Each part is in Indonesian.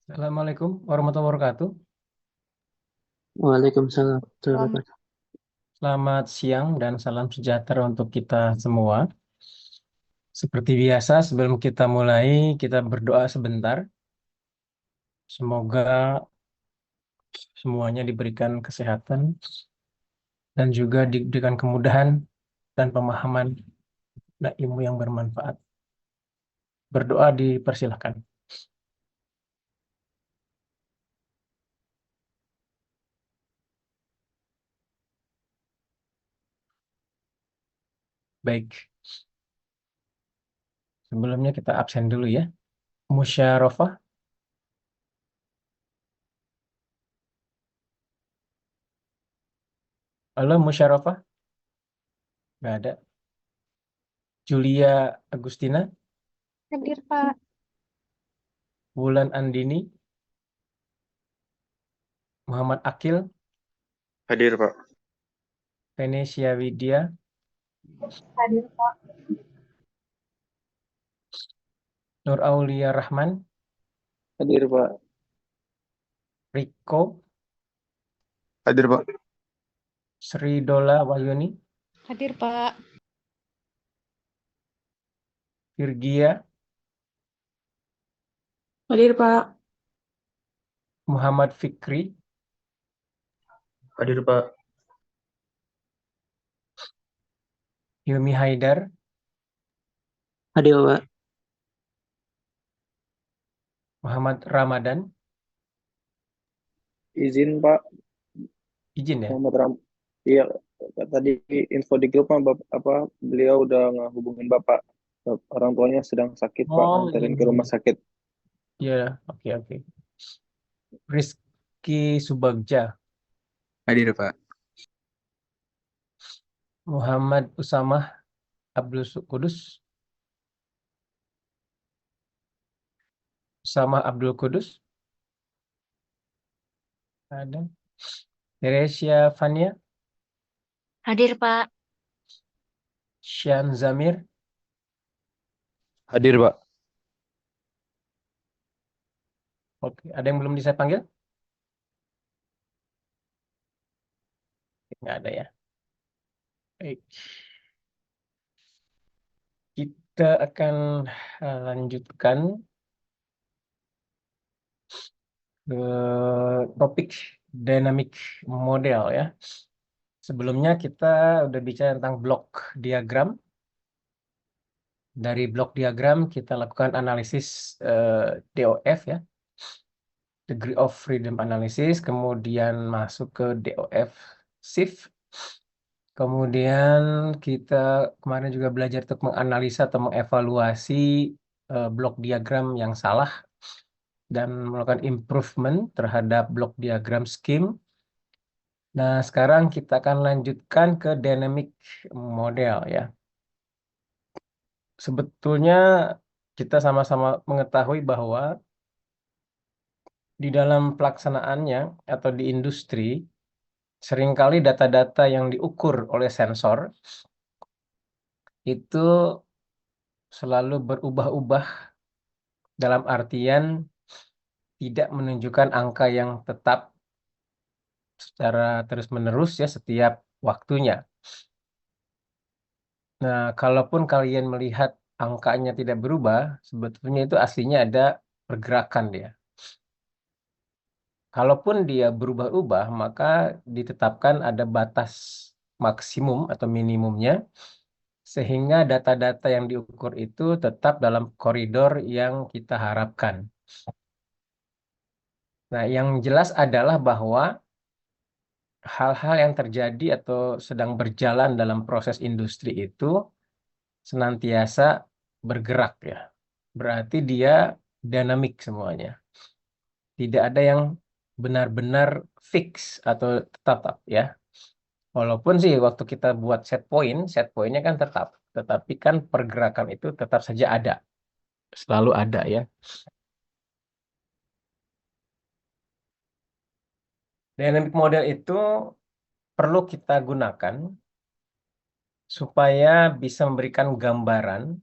Assalamualaikum warahmatullahi wabarakatuh. Waalaikumsalam warahmatullahi Salam. wabarakatuh. Selamat siang dan salam sejahtera untuk kita semua. Seperti biasa, sebelum kita mulai, kita berdoa sebentar. Semoga semuanya diberikan kesehatan dan juga diberikan kemudahan dan pemahaman dan ilmu yang bermanfaat. Berdoa dipersilahkan. Baik, sebelumnya kita absen dulu ya. Musyawarah, halo Musyawarah, nggak ada. Julia Agustina, Hadir, Pak. Wulan Andini, Muhammad Akil, Hadir, Pak. Venesia Widya, Hadir, Pak. Nur Aulia Rahman, Hadir Pak. Riko, Hadir, Pak. Sri Dola Wahyuni, Hadir, Pak. Virgia, Hadir, Pak. Muhammad Fikri, Hadir, Pak. Hilmi Haidar, Hadir Pak. Muhammad Ramadan. Izin, Pak. Izin ya? Muhammad Ram. Iya, tadi info di grup mah beliau udah ngehubungin Bapak. Orang tuanya sedang sakit, Pak. Oh, Nganterin ke rumah ini. sakit. Ya, oke, oke. Rizky Subagja, Hadir, Pak. Muhammad Usamah Abdul Kudus, Usamah Abdul Kudus, ada. Teresia Fania, Hadir, Pak. Syan Zamir, Hadir, Pak. oke. Ada yang belum bisa panggil? Nggak ada ya. Baik. Kita akan lanjutkan ke topik dynamic model ya. Sebelumnya kita udah bicara tentang blok diagram. Dari blok diagram kita lakukan analisis DOF ya, degree of freedom analysis, kemudian masuk ke DOF shift. Kemudian kita kemarin juga belajar untuk menganalisa atau mengevaluasi blok diagram yang salah dan melakukan improvement terhadap blok diagram scheme. Nah, sekarang kita akan lanjutkan ke dynamic model ya. Sebetulnya kita sama-sama mengetahui bahwa di dalam pelaksanaannya atau di industri, seringkali data-data yang diukur oleh sensor itu selalu berubah-ubah dalam artian tidak menunjukkan angka yang tetap secara terus-menerus ya setiap waktunya. Nah, kalaupun kalian melihat angkanya tidak berubah, sebetulnya itu aslinya ada pergerakan dia. Kalaupun dia berubah-ubah, maka ditetapkan ada batas maksimum atau minimumnya, sehingga data-data yang diukur itu tetap dalam koridor yang kita harapkan. Nah, yang jelas adalah bahwa hal-hal yang terjadi atau sedang berjalan dalam proses industri itu senantiasa bergerak ya. Berarti dia dinamik semuanya. Tidak ada yang benar-benar fix atau tetap ya. Walaupun sih waktu kita buat set pointnya kan tetap. Tetapi kan pergerakan itu tetap saja ada. Selalu ada ya. Dynamic model itu perlu kita gunakan supaya bisa memberikan gambaran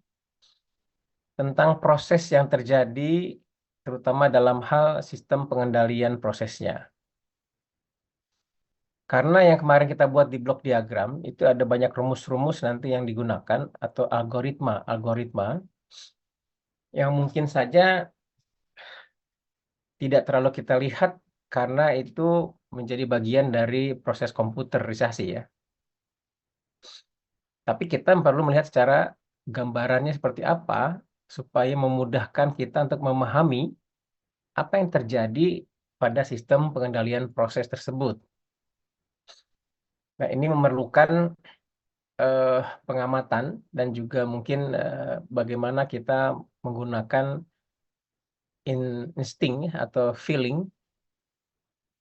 tentang proses yang terjadi terutama dalam hal sistem pengendalian prosesnya. Karena yang kemarin kita buat di blok diagram, itu ada banyak rumus-rumus nanti yang digunakan, atau algoritma yang mungkin saja tidak terlalu kita lihat karena itu menjadi bagian dari proses komputerisasi ya. Tapi kita perlu melihat secara gambarannya seperti apa, supaya memudahkan kita untuk memahami apa yang terjadi pada sistem pengendalian proses tersebut. Nah, ini memerlukan pengamatan dan juga mungkin bagaimana kita menggunakan insting atau feeling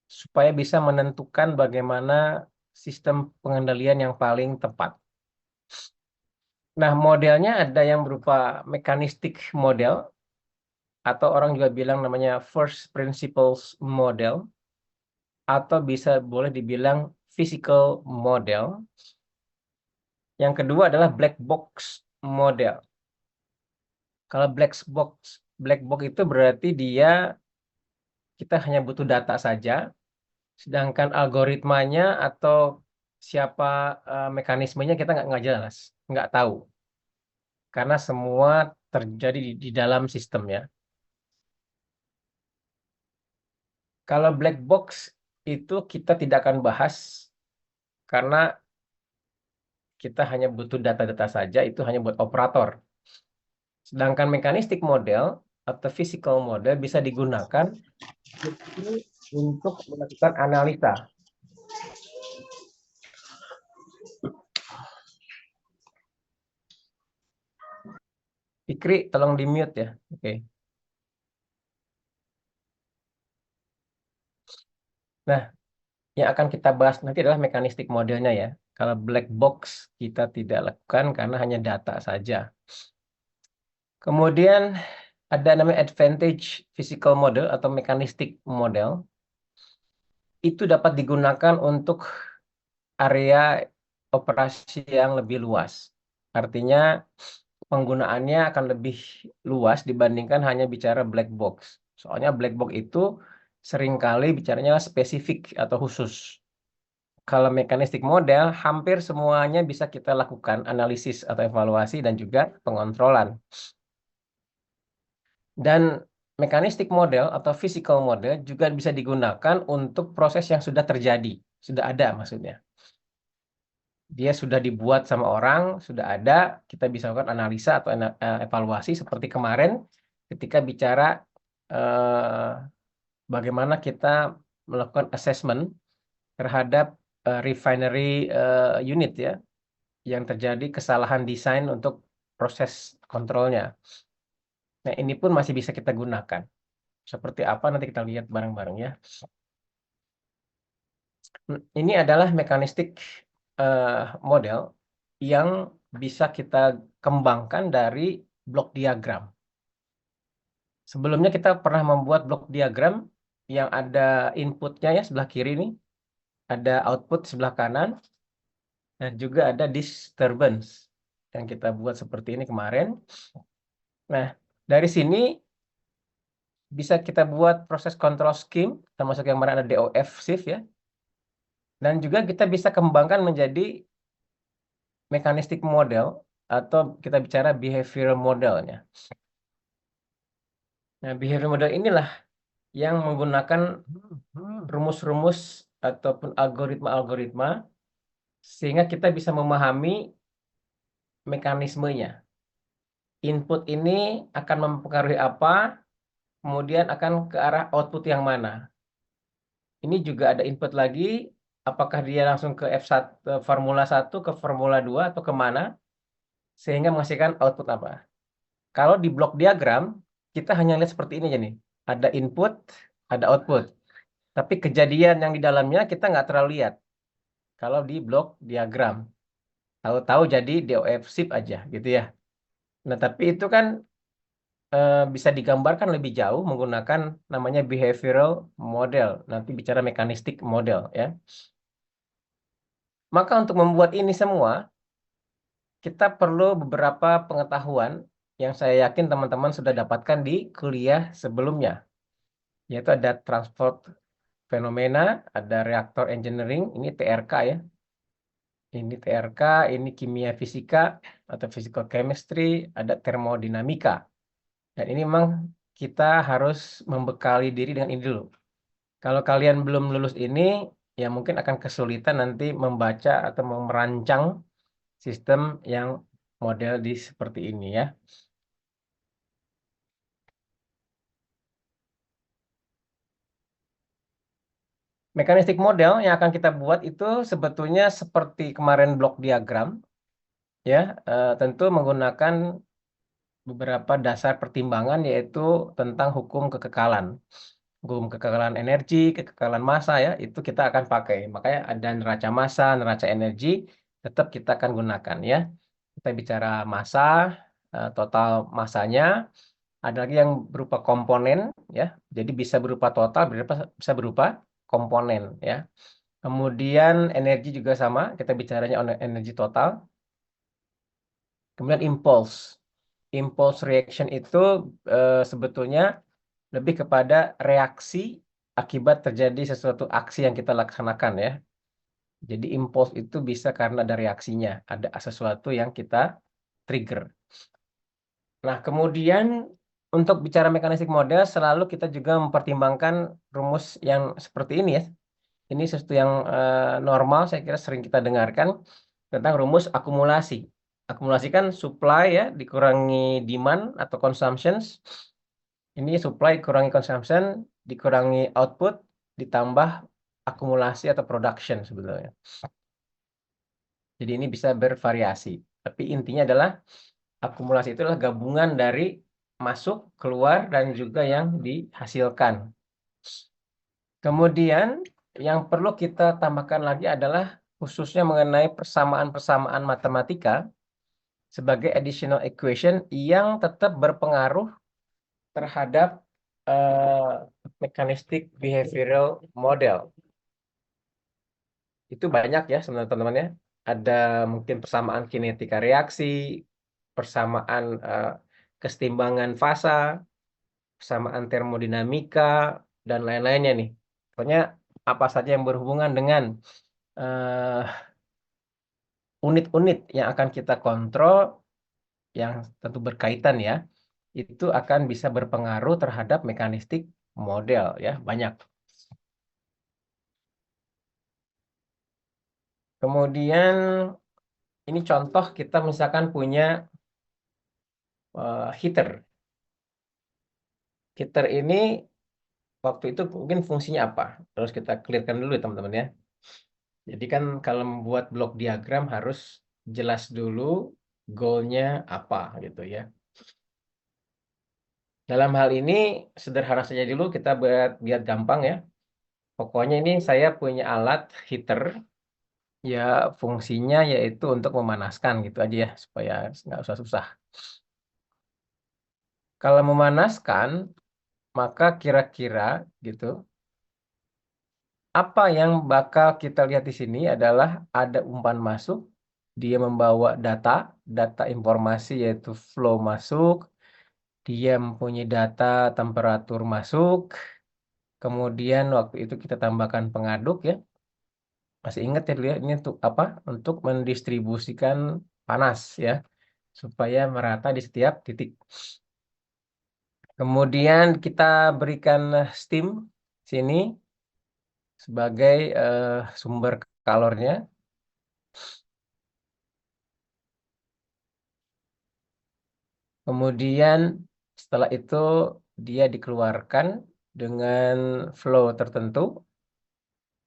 supaya bisa menentukan bagaimana sistem pengendalian yang paling tepat. Nah, modelnya ada yang berupa mechanistic model, atau orang juga bilang namanya first principles model, atau boleh dibilang physical model. Yang kedua adalah black box model. Kalau black box itu berarti kita hanya butuh data saja, sedangkan algoritmanya atau siapa mekanismenya kita nggak jelas, nggak tahu, karena semua terjadi di dalam sistemnya. Kalau black box itu kita tidak akan bahas, karena kita hanya butuh data-data saja, itu hanya buat operator. Sedangkan mechanistic model atau physical model bisa digunakan untuk melakukan analisa. Fikri, tolong di-mute ya. Oke. Nah, yang akan kita bahas nanti adalah mechanistic modelnya ya. Kalau black box kita tidak lakukan karena hanya data saja. Kemudian ada namanya advantage physical model atau mechanistic model. Itu dapat digunakan untuk area operasi yang lebih luas. Artinya penggunaannya akan lebih luas dibandingkan hanya bicara black box. Soalnya black box itu seringkali bicaranya spesifik atau khusus. Kalau mechanistic model, hampir semuanya bisa kita lakukan analisis atau evaluasi dan juga pengontrolan. Dan mechanistic model atau physical model juga bisa digunakan untuk proses yang sudah terjadi, sudah ada maksudnya. Dia sudah dibuat sama orang, sudah ada, kita bisa lakukan analisa atau evaluasi seperti kemarin ketika bicara bagaimana kita melakukan assessment terhadap refinery unit ya, yang terjadi kesalahan desain untuk proses kontrolnya. Nah, ini pun masih bisa kita gunakan. Seperti apa nanti kita lihat bareng-bareng ya. Ini adalah mechanistic model yang bisa kita kembangkan dari blok diagram. Sebelumnya kita pernah membuat blok diagram yang ada inputnya ya sebelah kiri nih, ada output sebelah kanan, dan juga ada disturbance yang kita buat seperti ini kemarin. Nah, dari sini bisa kita buat proses control scheme, termasuk yang mana ada DOF shift ya. Dan juga kita bisa kembangkan menjadi mechanistic model, atau kita bicara behavioral modelnya. Nah, behavior model inilah yang menggunakan rumus-rumus ataupun algoritma-algoritma sehingga kita bisa memahami mekanismenya. Input ini akan mempengaruhi apa, kemudian akan ke arah output yang mana. Ini juga ada input lagi, apakah dia langsung ke F1, Formula 1, ke Formula 2, atau kemana, sehingga menghasilkan output apa. Kalau di blok diagram, kita hanya lihat seperti ini aja nih. Ada input, ada output. Tapi kejadian yang di dalamnya kita nggak terlalu lihat. Kalau di blok diagram. Tahu-tahu jadi DOF shift aja gitu ya. Nah, tapi itu kan bisa digambarkan lebih jauh menggunakan namanya behavioral model. Nanti bicara mechanistic model ya. Maka untuk membuat ini semua, kita perlu beberapa pengetahuan yang saya yakin teman-teman sudah dapatkan di kuliah sebelumnya, yaitu ada transport fenomena, ada reaktor engineering, ini TRK ya. Ini TRK, ini kimia fisika atau physical chemistry, ada termodinamika. Dan ini memang kita harus membekali diri dengan ini dulu. Kalau kalian belum lulus ini, ya mungkin akan kesulitan nanti membaca atau merancang sistem yang model di seperti ini ya. Mekanistik model yang akan kita buat itu sebetulnya seperti kemarin blok diagram, ya, tentu menggunakan beberapa dasar pertimbangan yaitu tentang hukum kekekalan. Hukum kekekalan energi, kekekalan massa ya, itu kita akan pakai. Makanya ada neraca massa, neraca energi, tetap kita akan gunakan ya. Kita bicara massa, total massanya, ada lagi yang berupa komponen ya. Jadi bisa berupa total, bisa berupa komponen ya. Kemudian energi juga sama, kita bicaranya energi total. Kemudian impulse. Impulse reaction itu sebetulnya lebih kepada reaksi akibat terjadi sesuatu aksi yang kita laksanakan ya. Jadi impulse itu bisa karena ada reaksinya, ada sesuatu yang kita trigger. Nah, kemudian untuk bicara mekanistik model selalu kita juga mempertimbangkan rumus yang seperti ini ya. Ini sesuatu yang normal, saya kira sering kita dengarkan tentang rumus akumulasi. Akumulasi kan supply ya, dikurangi demand atau consumptions. Ini supply kurangi consumption, dikurangi output, ditambah akumulasi atau production sebetulnya. Jadi ini bisa bervariasi. Tapi intinya adalah akumulasi itu adalah gabungan dari masuk, keluar, dan juga yang dihasilkan. Kemudian yang perlu kita tambahkan lagi adalah khususnya mengenai persamaan-persamaan matematika sebagai additional equation yang tetap berpengaruh terhadap mechanistic behavioral model. Itu banyak ya sebenarnya teman-teman ya. Ada mungkin persamaan kinetika reaksi, persamaan kesetimbangan fasa, persamaan termodinamika, dan lain-lainnya nih. Pokoknya apa saja yang berhubungan dengan unit-unit yang akan kita kontrol, yang tentu berkaitan ya, itu akan bisa berpengaruh terhadap mekanistik model ya, banyak. Kemudian ini contoh kita misalkan punya heater. Heater ini waktu itu mungkin fungsinya apa? Terus kita clearkan dulu ya teman-teman ya. Jadi kan kalau membuat blok diagram harus jelas dulu goalnya apa gitu ya. Dalam hal ini sederhana saja dulu kita biar gampang ya. Pokoknya ini saya punya alat heater, ya fungsinya yaitu untuk memanaskan gitu aja ya supaya nggak usah susah. Kalau memanaskan maka kira-kira gitu apa yang bakal kita lihat di sini adalah ada umpan masuk, dia membawa data informasi yaitu flow masuk, dia mempunyai data temperatur masuk, kemudian waktu itu kita tambahkan pengaduk ya. Masih ingat ya dulu ya, ini untuk apa? Untuk mendistribusikan panas ya, supaya merata di setiap titik. Kemudian kita berikan steam sini sebagai sumber kalornya. Kemudian setelah itu dia dikeluarkan dengan flow tertentu.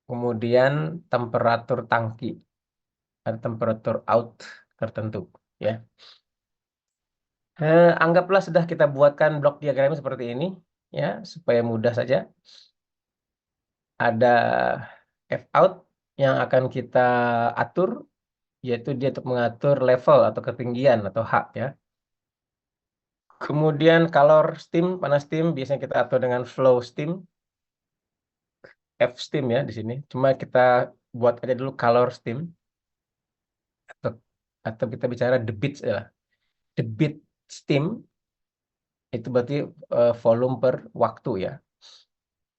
Kemudian temperatur tangki atau temperatur out tertentu ya. Anggaplah sudah kita buatkan blok diagramnya seperti ini ya supaya mudah saja. Ada F out yang akan kita atur yaitu dia untuk mengatur level atau ketinggian atau H ya. Kemudian color steam, panas steam biasanya kita atur dengan flow steam. F steam ya di sini. Cuma kita buat aja dulu color steam atau kita bicara debit ya. Debit steam itu berarti volume per waktu ya,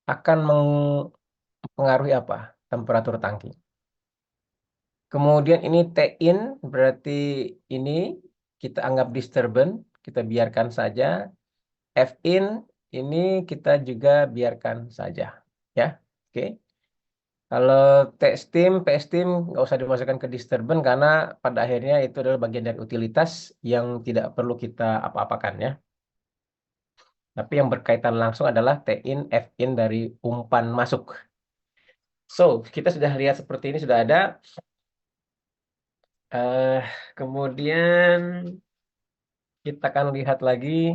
akan mempengaruhi apa? Temperatur tangki. Kemudian ini T-in berarti ini kita anggap disturbance, kita biarkan saja. F-in ini kita juga biarkan saja, ya. Oke. Kalau T-steam, P-steam nggak usah dimasukkan ke disturbance karena pada akhirnya itu adalah bagian dari utilitas yang tidak perlu kita apa-apakan ya. Tapi yang berkaitan langsung adalah T-in, F-in dari umpan masuk. So, kita sudah lihat seperti ini sudah ada. Kemudian kita akan lihat lagi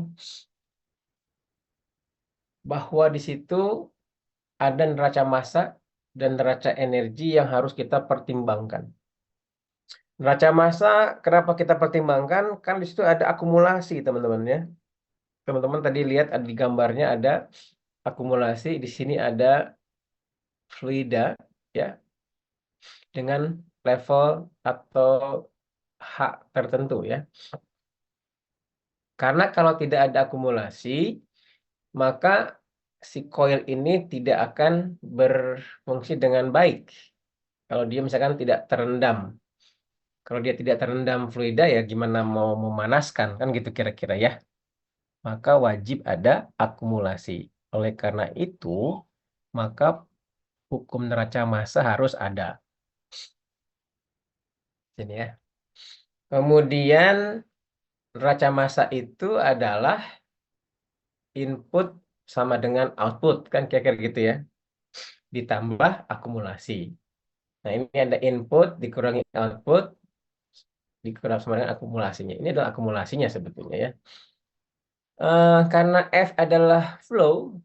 bahwa di situ ada neraca massa dan neraca energi yang harus kita pertimbangkan. Neraca massa kenapa kita pertimbangkan? Kan di situ ada akumulasi, teman-teman ya. Teman-teman tadi lihat di gambarnya ada akumulasi, di sini ada fluida ya dengan level atau H tertentu ya. Karena kalau tidak ada akumulasi, maka si coil ini tidak akan berfungsi dengan baik. Kalau dia misalkan tidak terendam. Kalau dia tidak terendam fluida ya gimana mau memanaskan, kan gitu kira-kira ya. Maka wajib ada akumulasi. Oleh karena itu, maka hukum neraca massa harus ada. Sini ya. Kemudian neraca massa itu adalah input sama dengan output, kan kira-kira gitu ya. Ditambah akumulasi. Nah, ini ada input dikurangi output dikurang sama dengan akumulasinya. Ini adalah akumulasinya sebetulnya ya. Karena F adalah flow,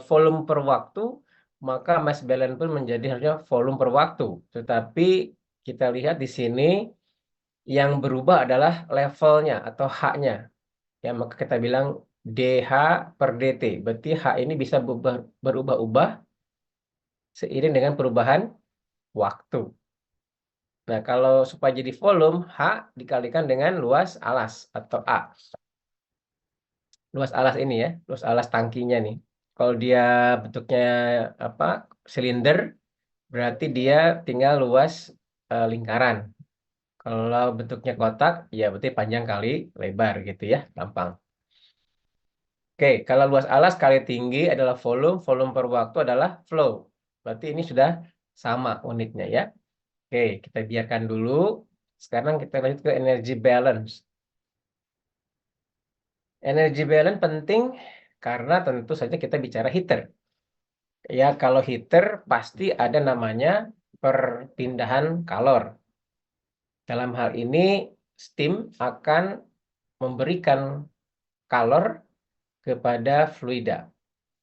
volume per waktu, maka mass balance pun menjadi harusnya volume per waktu. Tetapi kita lihat di sini yang berubah adalah levelnya atau H-nya. Ya, maka kita bilang DH per DT. Berarti H ini bisa berubah-ubah seiring dengan perubahan waktu. Nah, kalau supaya jadi volume, H dikalikan dengan luas alas atau A. Luas alas ini ya, luas alas tangkinya nih. Kalau dia bentuknya apa silinder, berarti dia tinggal luas lingkaran. Kalau bentuknya kotak, ya berarti panjang kali lebar gitu ya, gampang. Oke, kalau luas alas kali tinggi adalah volume, volume per waktu adalah flow. Berarti ini sudah sama unitnya ya. Oke, kita biarkan dulu. Sekarang kita lanjut ke energy balance. Energy balance penting karena tentu saja kita bicara heater. Ya, kalau heater pasti ada namanya perpindahan kalor. Dalam hal ini, steam akan memberikan kalor kepada fluida.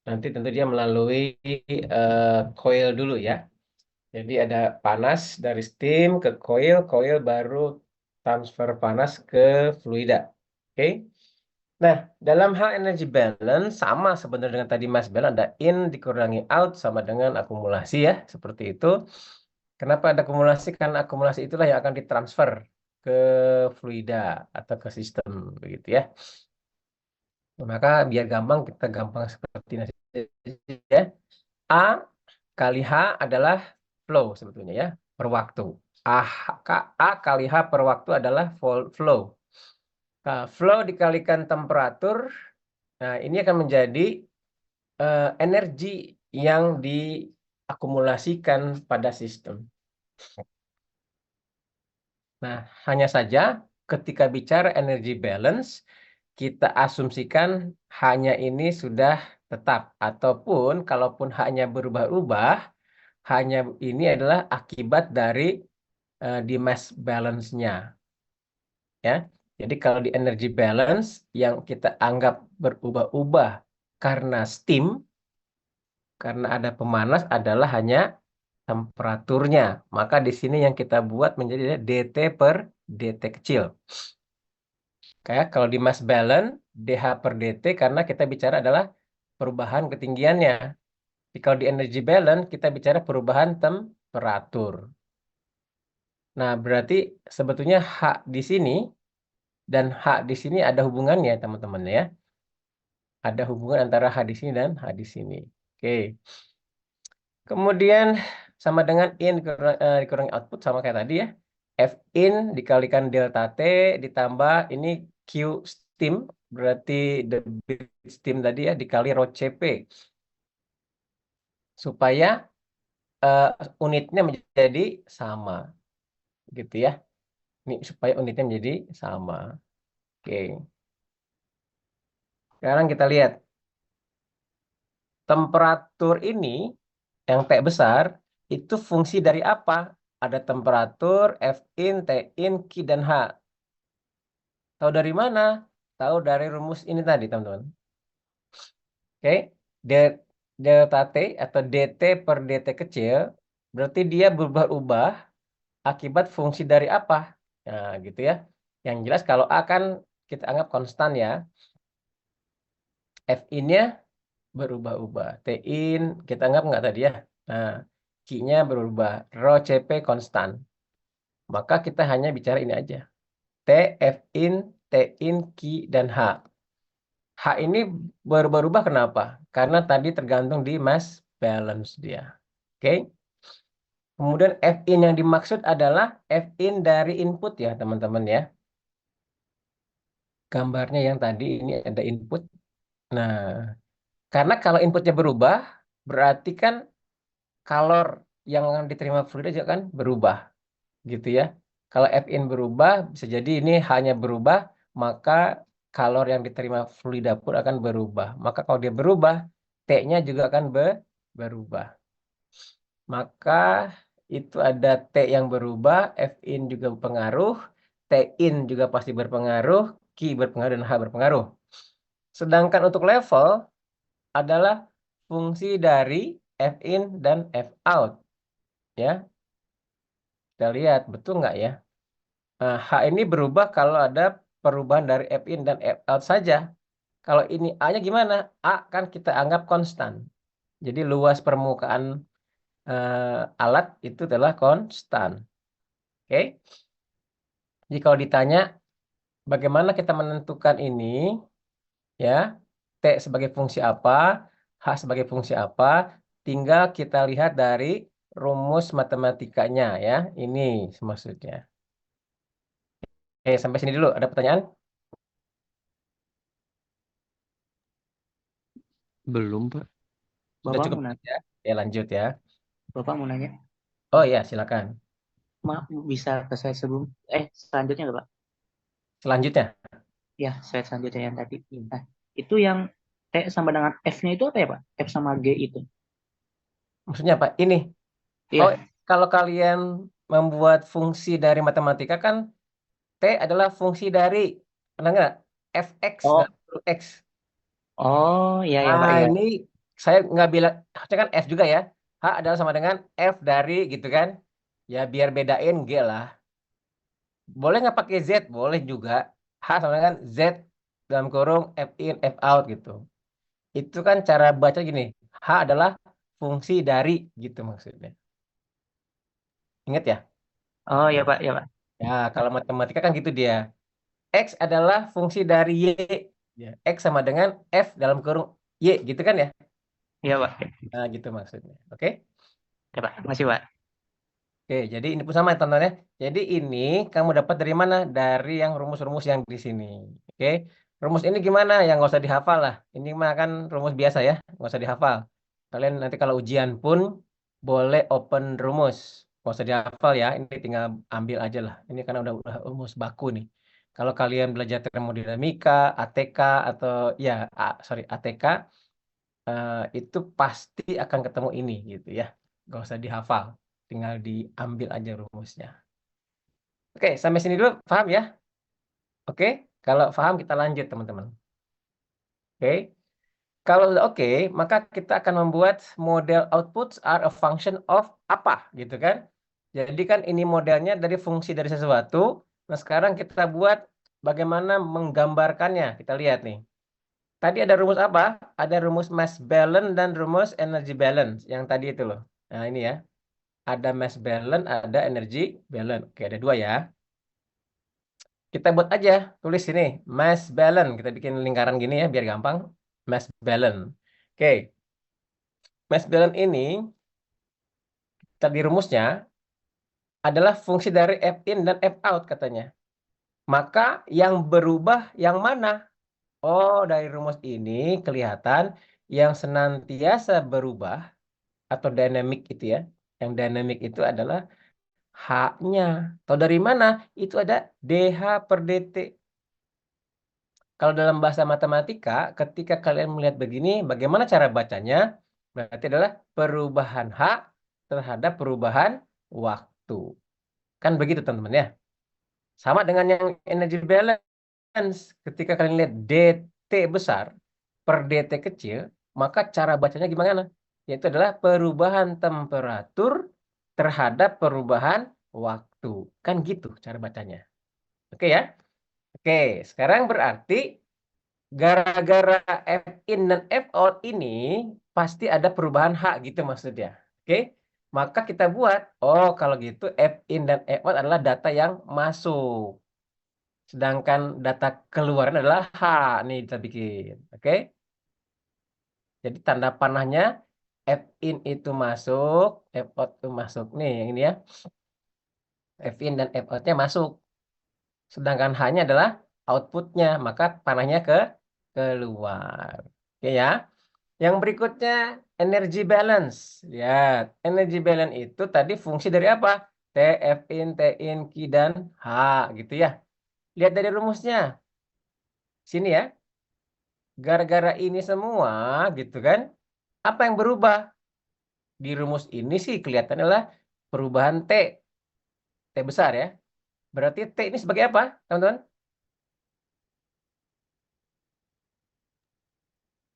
Nanti tentu dia melalui coil dulu ya. Jadi ada panas dari steam ke coil, coil baru transfer panas ke fluida. Oke. Nah, dalam hal energy balance sama sebenarnya dengan tadi mass balance, ada in dikurangi out sama dengan akumulasi ya, seperti itu. Kenapa ada akumulasi? Karena akumulasi itulah yang akan ditransfer ke fluida atau ke sistem begitu ya. Maka biar gampang kita gampang seperti ini ya. A kali H adalah flow sebetulnya ya, per waktu. A kali H per waktu adalah flow. Nah, flow dikalikan temperatur, nah ini akan menjadi energi yang diakumulasikan pada sistem. Nah, hanya saja ketika bicara energy balance, kita asumsikan hanya ini sudah tetap. Ataupun kalaupun hanya berubah-ubah, hanya ini adalah akibat dari di mass balance-nya. Ya. Jadi kalau di energy balance yang kita anggap berubah-ubah karena steam, karena ada pemanas adalah hanya temperaturnya. Maka di sini yang kita buat menjadi DT per DT kecil. Kayak kalau di mass balance, DH per DT karena kita bicara adalah perubahan ketinggiannya. Tapi kalau di energy balance, kita bicara perubahan temperatur. Nah, berarti sebetulnya H di sini Dan H di sini ada hubungannya, teman-teman ya. Ada hubungan antara H di sini dan H di sini. Oke. Kemudian sama dengan in dikurangi output sama kayak tadi ya. F in dikalikan delta T ditambah ini Q steam, berarti the bit steam tadi ya, dikali rho CP. Supaya unitnya menjadi sama. Gitu ya. Ini supaya unitnya menjadi sama. Oke. Sekarang kita lihat. Temperatur ini, yang T besar, itu fungsi dari apa? Ada temperatur, F in, T in, Q, dan H. Tahu dari mana? Tahu dari rumus ini tadi, teman-teman. Oke, delta T atau DT per DT kecil, berarti dia berubah-ubah akibat fungsi dari apa? Nah, gitu ya. Yang jelas kalau A kan kita anggap konstan ya. F in-nya berubah-ubah. T in kita anggap nggak tadi ya. Nah, Q-nya berubah. Rho CP konstan. Maka kita hanya bicara ini aja. T, F in, T in, Q, dan H. H ini berubah-ubah kenapa? Karena tadi tergantung di mass balance dia. Oke. Kemudian F in yang dimaksud adalah F in dari input ya teman-teman ya. Gambarnya yang tadi ini ada input. Nah, karena kalau inputnya berubah, berarti kan kalor yang diterima fluid juga kan berubah. Gitu ya. Kalau Fin berubah, bisa jadi ini hanya berubah, maka kalor yang diterima fluida pun akan berubah. Maka kalau dia berubah, T-nya juga akan berubah. Maka itu ada T yang berubah, Fin juga berpengaruh, T-in juga pasti berpengaruh, Q berpengaruh, dan H berpengaruh. Sedangkan untuk level adalah fungsi dari Fin dan Fout. Ya, kita lihat betul nggak ya? Nah, H ini berubah kalau ada perubahan dari F in dan F out saja. Kalau ini A-nya gimana? A kan kita anggap konstan. Jadi luas permukaan alat itu adalah konstan. Oke? Jadi kalau ditanya bagaimana kita menentukan ini, ya T sebagai fungsi apa, H sebagai fungsi apa, tinggal kita lihat dari rumus matematikanya ya. Ini maksudnya. Oke, sampai sini dulu. Ada pertanyaan? Belum, Pak. Sudah Bapak cukup mau nanya? ya? Ya lanjut ya. Bapak mau nanya? Oh ya, silakan. Maaf, bisa ke saya sebelum selanjutnya nggak, Pak? Selanjutnya, Ya, saya selanjutnya yang tadi. Nah, itu yang T sama dengan F-nya itu apa ya, Pak? F sama G itu. maksudnya Pak, ini. Oh, Iya. kalau kalian membuat fungsi dari matematika kan T adalah fungsi dari, pernah nggak? Fx, nggak Oh, perlu X. oh, iya ya, Pak, Nah, ya. ini saya nggak bilang, harusnya kan F juga ya. H adalah sama dengan F dari, gitu kan. Ya, biar bedain G lah. Boleh nggak pakai Z? Boleh juga. H sama dengan Z dalam kurung F in, F out gitu. Itu kan cara baca gini. H adalah fungsi dari, gitu maksudnya. Ingat ya? Oh, ya, Pak, ya, Pak. Ya, kalau matematika kan gitu dia. X adalah fungsi dari Y. Ya, X sama dengan F dalam kurung Y, gitu kan ya? Iya, Pak. Nah, gitu maksudnya. Oke? Ya, Pak. Masih, Pak. Oke, jadi ini pun sama tontonnya. Jadi ini kamu dapat dari mana? Dari yang rumus-rumus yang di sini. Oke? Rumus ini gimana? Yang nggak usah dihafal lah. Ini mah kan rumus biasa ya, nggak usah dihafal. Kalian nanti kalau ujian pun boleh open rumus. Nggak usah dihafal ya. Ini tinggal ambil aja lah. Ini karena udah rumus baku nih. Kalau kalian belajar termodinamika, ATK atau ya, ATK itu pasti akan ketemu ini gitu ya. Nggak usah dihafal. Tinggal diambil aja rumusnya. Oke, sampai sini dulu. Paham ya? Oke, kalau paham kita lanjut teman-teman. Oke, kalau udah oke, maka kita akan membuat model outputs are a function of apa, gitu kan? Jadi kan ini modelnya dari fungsi dari sesuatu. Nah, sekarang kita buat bagaimana menggambarkannya. Kita lihat nih. Tadi ada rumus apa? Ada rumus mass balance dan rumus energy balance. Yang tadi itu loh. Nah, ini ya. Ada mass balance, ada energy balance. Oke, ada dua ya. Kita buat aja, tulis sini, mass balance. Kita bikin lingkaran gini ya, biar gampang. Mass balance. Oke, mass balance ini, tadi rumusnya, adalah fungsi dari F in dan F out katanya. Maka yang berubah yang mana? Oh, dari rumus ini kelihatan yang senantiasa berubah atau dynamic itu ya. Yang dynamic itu adalah H-nya. Tahu dari mana? Itu ada DH per DT. Kalau dalam bahasa matematika, ketika kalian melihat begini, bagaimana cara bacanya? Berarti adalah perubahan H terhadap perubahan waktu. Kan begitu teman-teman ya. Sama dengan yang energy balance. Ketika kalian lihat DT besar per DT kecil, maka cara bacanya gimana? Yaitu adalah perubahan temperatur terhadap perubahan waktu. Kan gitu cara bacanya. Oke ya? Oke, sekarang berarti gara-gara F in dan F out ini pasti ada perubahan H gitu maksudnya. Oke? Maka kita buat, oh kalau gitu F in dan F out adalah data yang masuk. Sedangkan data keluaran adalah H. Nih kita bikin. Oke? Jadi tanda panahnya F in itu masuk, F out itu masuk. Nih yang ini ya. F in dan F out-nya masuk. Sedangkan H-nya adalah outputnya. Maka panahnya keluar. Oke ya. Yang berikutnya energy balance. Lihat, energy balance itu tadi fungsi dari apa? T, F in, T in, Q, dan H gitu ya. Lihat dari rumusnya. Sini ya. Gara-gara ini semua gitu kan. Apa yang berubah? Di rumus ini sih kelihatannya adalah perubahan T. T besar ya. Berarti T ini sebagai apa, teman-teman?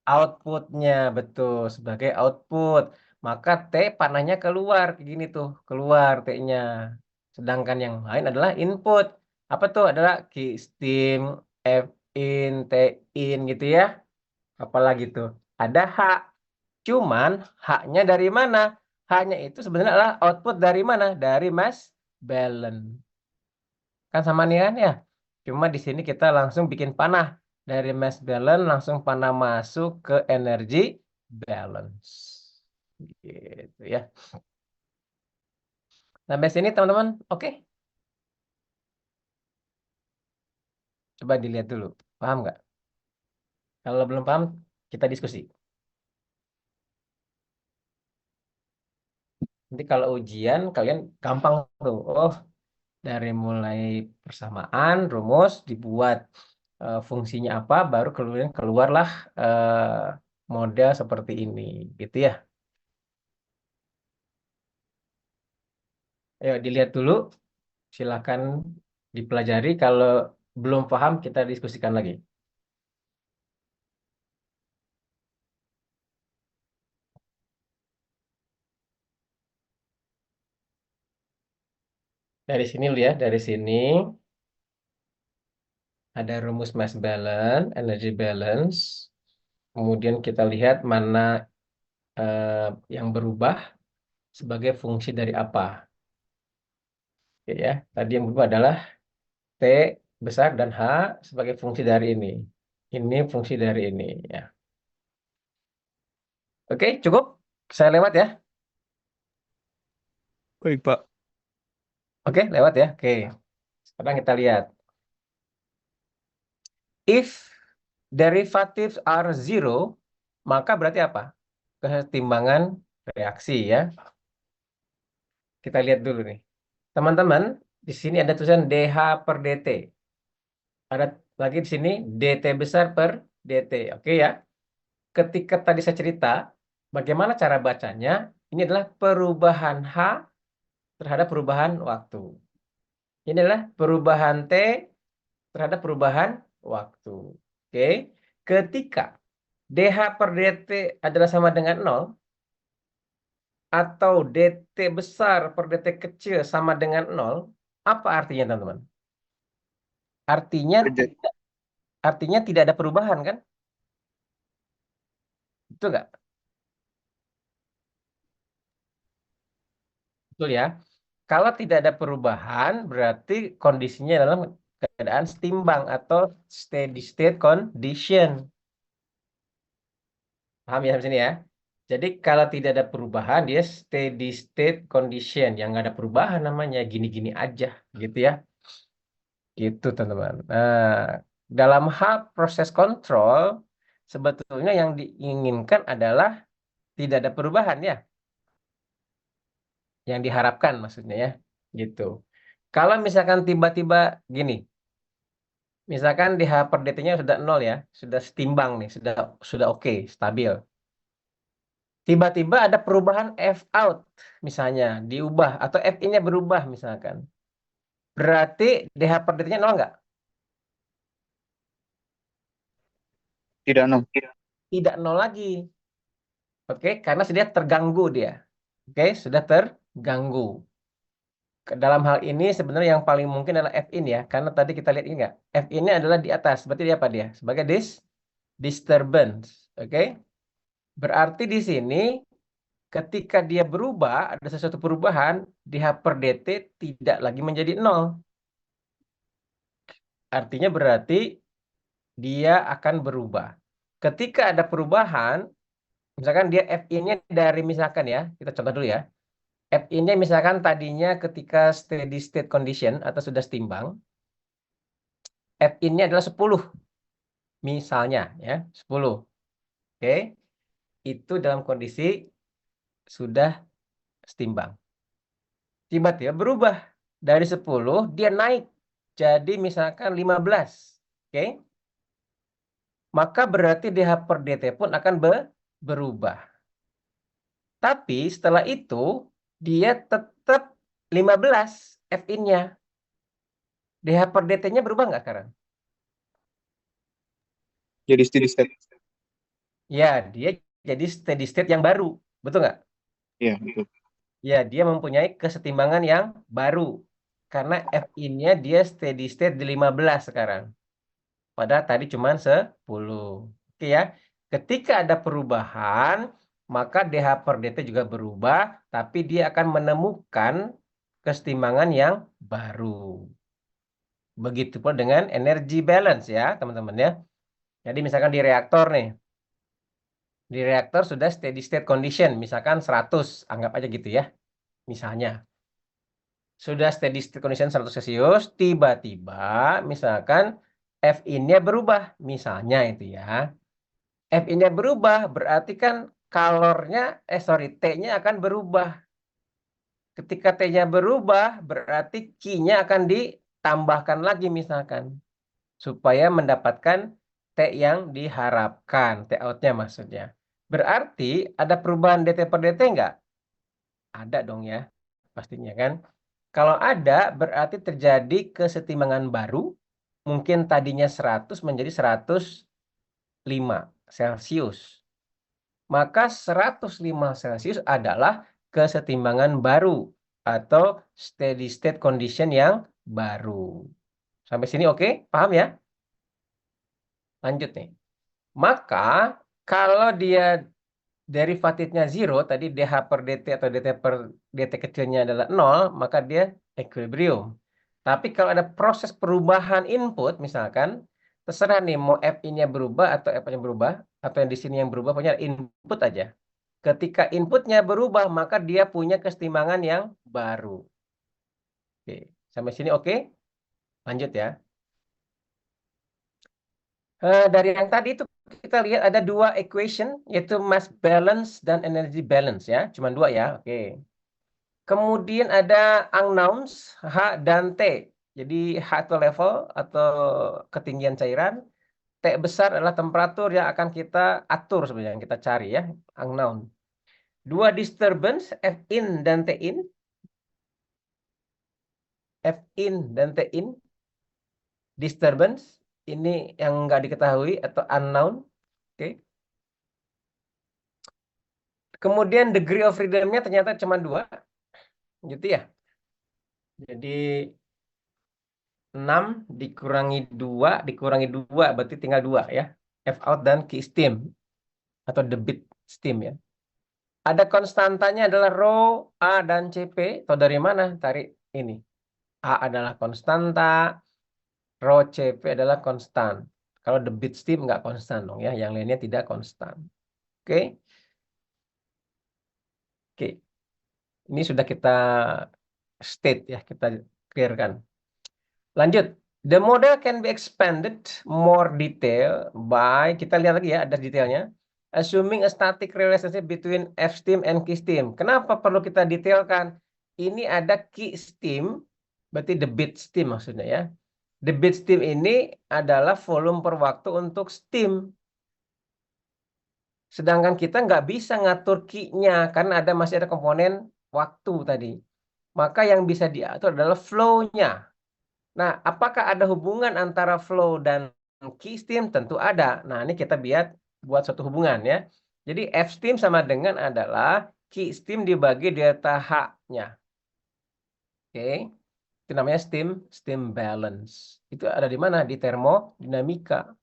Outputnya, betul. Sebagai output. Maka T panahnya keluar. Kayak gini tuh. Keluar T-nya. Sedangkan yang lain adalah input. Apa tuh? Adalah key steam, F in, T in gitu ya. Apalagi tuh? Ada H. Cuman H-nya dari mana? H-nya itu sebenarnya adalah output dari mana? Dari mass balance. Kan sama nih kan ya? Cuma di sini kita langsung bikin panah. Dari mass balance langsung panah masuk ke energy balance. Gitu ya. Sampai sini teman-teman, oke? Coba dilihat dulu. Paham nggak? Kalau belum paham, kita diskusi. Nanti kalau ujian, kalian gampang tuh. Oh, dari mulai persamaan, rumus, dibuat fungsinya apa, baru keluarlah model seperti ini. Gitu ya. Ayo dilihat dulu. Silakan dipelajari. Kalau belum paham, kita diskusikan lagi. Dari sini lihat, dari sini ada rumus mass balance, energy balance. Kemudian kita lihat mana yang berubah sebagai fungsi dari apa. Oke ya, tadi yang berubah adalah T besar dan H sebagai fungsi dari ini. Ini fungsi dari ini ya. Oke, cukup. Saya lewat ya. Baik, Pak. Oke, lewat ya. Oke. Sekarang kita lihat. If derivatives are zero, maka berarti apa? Kesetimbangan reaksi ya. Kita lihat dulu nih. Teman-teman, di sini ada tulisan DH per DT. Ada lagi di sini DT besar per DT. Oke ya. Ketika tadi saya cerita, bagaimana cara bacanya? Ini adalah perubahan H terhadap perubahan waktu. Ini adalah perubahan T terhadap perubahan waktu. Oke. Ketika DH per DT adalah sama dengan 0, atau DT besar per DT kecil sama dengan 0, apa artinya teman-teman? Artinya Reject. artinya tidak ada perubahan kan? Betul nggak? Betul ya. Kalau tidak ada perubahan, berarti kondisinya adalah keadaan setimbang atau steady state condition. Paham ya di sini ya? Jadi kalau tidak ada perubahan, dia steady state condition. Yang nggak ada perubahan namanya gini-gini aja, gitu ya. Gitu teman-teman. Nah, dalam hal proses kontrol, sebetulnya yang diinginkan adalah tidak ada perubahan ya. Yang diharapkan maksudnya ya. Gitu. Kalau misalkan tiba-tiba gini, misalkan di H per DT-nya sudah 0 ya, sudah setimbang nih, sudah oke, stabil. Tiba-tiba ada perubahan F out misalnya, diubah atau F in-nya berubah misalkan. Berarti DH per DT-nya 0 nggak? Tidak, no. Tidak 0 lagi. Oke, karena sudah terganggu dia. Oke, sudah terganggu. Dalam hal ini sebenarnya yang paling mungkin adalah F in ya, karena tadi kita lihat ini nggak? F in-nya adalah di atas, berarti dia apa dia? Sebagai disturbance. Oke? Berarti di sini ketika dia berubah, ada sesuatu perubahan, di H per DT tidak lagi menjadi 0. Artinya berarti dia akan berubah. Ketika ada perubahan, misalkan dia F in-nya dari misalkan ya, kita contoh dulu ya. F in-nya misalkan tadinya ketika steady state condition atau sudah setimbang, F in-nya adalah 10. Misalnya ya, 10. Oke. Itu dalam kondisi sudah setimbang. Tiba-tiba berubah. Dari 10 dia naik jadi misalkan 15. Oke. Maka berarti DH per DT pun akan berubah. Tapi setelah itu dia tetap 15 F in-nya. DH per DT-nya berubah nggak sekarang? Jadi steady state. Ya, dia jadi steady state yang baru. Betul nggak? Iya, betul. Ya, dia mempunyai kesetimbangan yang baru. Karena F in-nya dia steady state di 15 sekarang. Padahal tadi cuma 10. Oke ya. Ketika ada perubahan, maka DH per DT juga berubah, tapi dia akan menemukan kesetimbangan yang baru. Begitu pula dengan energy balance ya, teman-teman ya. Jadi misalkan di reaktor nih. Di reaktor sudah steady state condition, misalkan 100, anggap aja gitu ya. Misalnya. Sudah steady state condition 100 Celcius, tiba-tiba misalkan F in-nya berubah, misalnya itu ya. F in-nya berubah, berarti kan T-nya akan berubah. Ketika T-nya berubah, berarti Q-nya akan ditambahkan lagi misalkan. Supaya mendapatkan T yang diharapkan, T out-nya maksudnya. Berarti ada perubahan DT per DT nggak? Ada dong ya, pastinya kan. Kalau ada, berarti terjadi kesetimbangan baru. Mungkin tadinya 100 menjadi 105 Celcius. Maka 105 Celcius adalah kesetimbangan baru atau steady state condition yang baru. Sampai sini oke? Paham ya? Lanjut nih. Maka kalau dia derivatifnya 0, tadi DH per DT atau DT per DT kecilnya adalah 0, maka dia equilibrium. Tapi kalau ada proses perubahan input, misalkan, terserah nih mau F in-nya berubah atau F-nya berubah, atau yang di sini yang berubah, pokoknya input aja. Ketika inputnya berubah, maka dia punya kesetimbangan yang baru. Oke, sampai sini oke? Lanjut ya. Dari yang tadi itu kita lihat ada dua equation, yaitu mass balance dan energy balance ya. Cuma dua ya, oke. Kemudian ada unknowns, H dan T. Jadi H itu level atau ketinggian cairan. T besar adalah temperatur yang akan kita atur sebenarnya, yang kita cari ya, unknown. Dua disturbance, F in dan T in. F in dan T in. Disturbance, ini yang nggak diketahui atau unknown. Oke. Kemudian degree of freedom-nya ternyata cuma 2. Gitu ya. Jadi 6 dikurangi 2 berarti tinggal 2 ya. F out dan Q steam atau debit steam ya. Ada konstantanya adalah rho, A dan CP. Tahu dari mana? Tarik ini. A adalah konstanta, Rho Cp adalah konstan. Kalau debit steam nggak konstan dong ya, yang lainnya tidak konstan. Oke. Oke. Ini sudah kita state ya, kita clearkan. Lanjut. The model can be expanded more detail by, kita lihat lagi ya, ada detailnya. Assuming a static relationship between F steam and Q steam. Kenapa perlu kita detailkan? Ini ada Q steam, berarti debit steam maksudnya ya. Debit steam ini adalah volume per waktu untuk steam. Sedangkan kita nggak bisa ngatur Q-nya karena masih ada komponen waktu tadi. Maka yang bisa diatur adalah flow-nya. Nah, apakah ada hubungan antara flow dan Q steam? Tentu ada. Nah, ini kita buat suatu hubungan ya. Jadi F steam sama dengan adalah Q steam dibagi delta H-nya. Oke. Itu namanya steam balance. Itu ada di mana? Di termodinamika.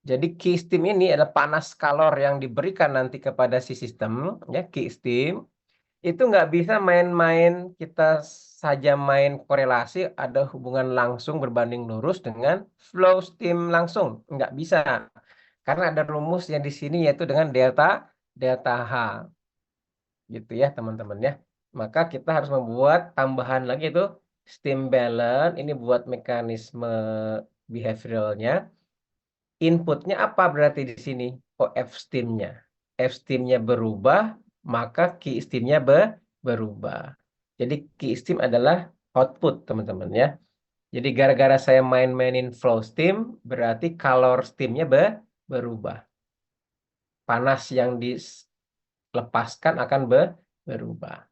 Jadi Q steam ini adalah panas kalor yang diberikan nanti kepada si sistem, ya Q steam. Itu nggak bisa main-main, kita saja main korelasi, ada hubungan langsung berbanding lurus dengan flow steam langsung. Nggak bisa. Karena ada rumus yang di sini yaitu dengan delta H. Gitu ya teman-teman ya. Maka kita harus membuat tambahan lagi itu steam balance. Ini buat mekanisme behavioralnya. Inputnya apa berarti di sini? Oh, F steam-nya. F steam-nya berubah, maka Q steam-nya berubah. Jadi Q steam adalah output, teman-teman ya. Jadi gara-gara saya main-mainin flow steam, berarti kalor steam-nya berubah. Panas yang dilepaskan akan berubah.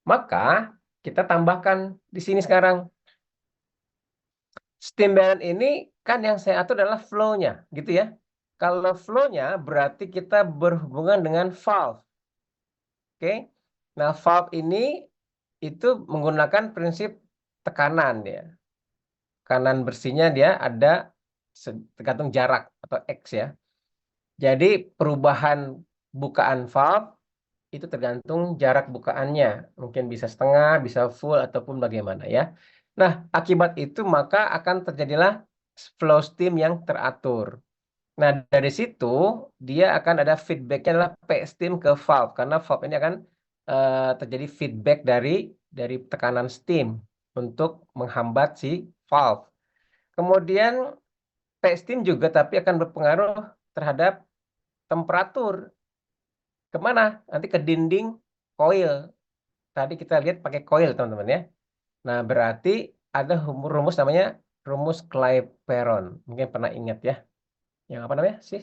Maka kita tambahkan di sini sekarang. Steam balance ini kan yang saya atur adalah flow-nya, gitu ya. Kalau flow-nya berarti kita berhubungan dengan valve. Oke. Nah, valve ini itu menggunakan prinsip tekanan ya. Tekanan bersihnya dia ada tergantung jarak atau X ya. Jadi perubahan bukaan valve itu tergantung jarak bukaannya. Mungkin bisa setengah, bisa full, ataupun bagaimana ya. Nah, akibat itu maka akan terjadilah flow steam yang teratur. Nah, dari situ dia akan ada feedbacknya adalah P steam ke valve. Karena valve ini akan terjadi feedback dari tekanan steam untuk menghambat si valve. Kemudian P steam juga tapi akan berpengaruh terhadap temperatur. Kemana? Nanti ke dinding coil. Tadi kita lihat pakai coil, teman-teman ya. Nah, berarti ada rumus namanya rumus Clapeyron. Mungkin pernah ingat ya. Yang apa namanya sih?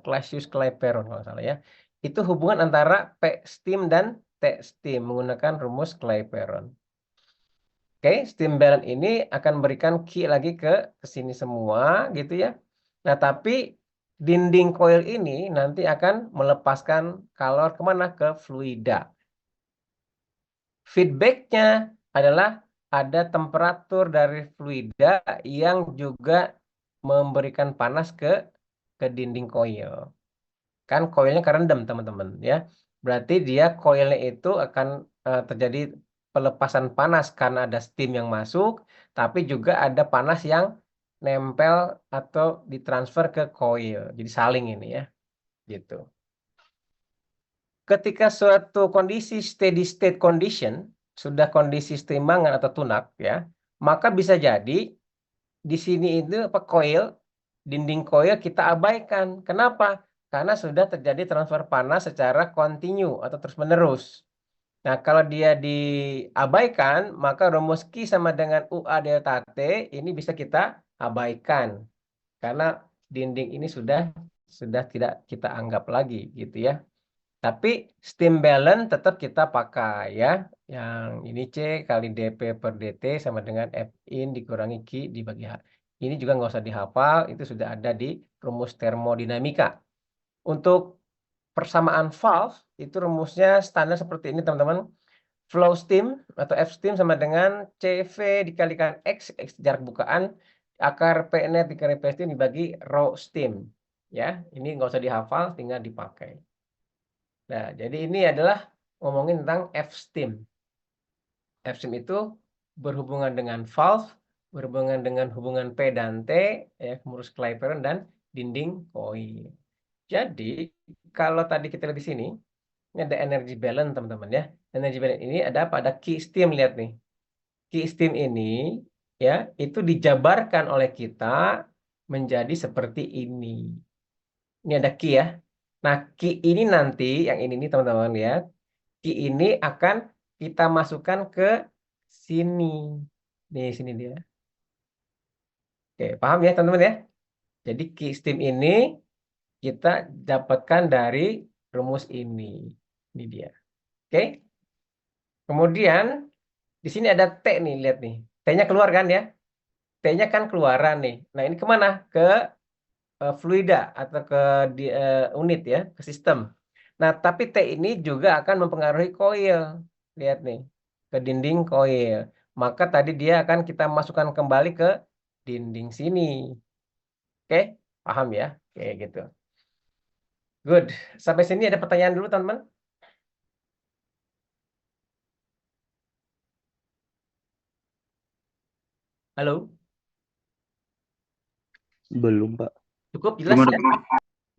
Clausius-Clapeyron kalau nggak salah ya. Itu hubungan antara P steam dan T steam menggunakan rumus Clapeyron. Oke, steam balance ini akan memberikan Q lagi ke sini semua gitu ya. Nah, tapi dinding coil ini nanti akan melepaskan kalor kemana? Ke fluida. Feedbacknya adalah ada temperatur dari fluida yang juga memberikan panas ke dinding coil. Kan coilnya kerendam teman-teman ya. Berarti dia coilnya itu akan terjadi pelepasan panas karena ada steam yang masuk, tapi juga ada panas yang nempel atau ditransfer ke coil. Jadi saling ini ya. Gitu. Ketika suatu kondisi steady state condition, sudah kondisi setimbangan atau tunak ya, maka bisa jadi di sini itu coil, dinding coil kita abaikan. Kenapa? Karena sudah terjadi transfer panas secara kontinu atau terus-menerus. Nah, kalau dia diabaikan, maka rumus Q sama dengan UA delta T ini bisa kita abaikan. Karena dinding ini sudah tidak kita anggap lagi gitu ya. Tapi steam balance tetap kita pakai ya. Yang ini C kali dP per dt sama dengan F in dikurangi Q dibagi H. Ini juga nggak usah dihafal, itu sudah ada di rumus termodinamika. Untuk persamaan valve, itu rumusnya standar seperti ini teman-teman. Flow steam atau F steam sama dengan CV dikalikan X jarak bukaan, akar P net dikali P steam dibagi rho steam. Ya, ini nggak usah dihafal, tinggal dipakai. Nah, jadi ini adalah ngomongin tentang F steam. F steam itu berhubungan dengan valve, berhubungan dengan hubungan P dan T, ya, Morse Clapeyron dan dinding koil. Jadi kalau tadi kita lihat di sini, ini ada energy balance teman-teman ya. Energy balance ini ada apa? Ada key steam, lihat nih. Key steam ini ya itu dijabarkan oleh kita menjadi seperti ini. Ini ada key ya. Nah, key ini nanti yang ini nih teman-teman lihat. Key ini akan kita masukkan ke sini. Nih, sini dia. Oke, paham ya teman-teman ya? Jadi key steam ini kita dapatkan dari rumus ini. Ini dia. Oke. Kemudian di sini ada T nih, lihat nih. T-nya keluar kan ya? T-nya kan keluaran nih. Nah, ini kemana? Ke fluida atau ke unit ya, ke sistem. Nah, tapi T ini juga akan mempengaruhi koil. Lihat nih, ke dinding koil. Maka tadi dia akan kita masukkan kembali ke dinding sini. Oke, paham ya? Oke, gitu. Good. Sampai sini ada pertanyaan dulu, teman-teman? Halo? Belum, Pak. Cukup jelas Belum ada. ya?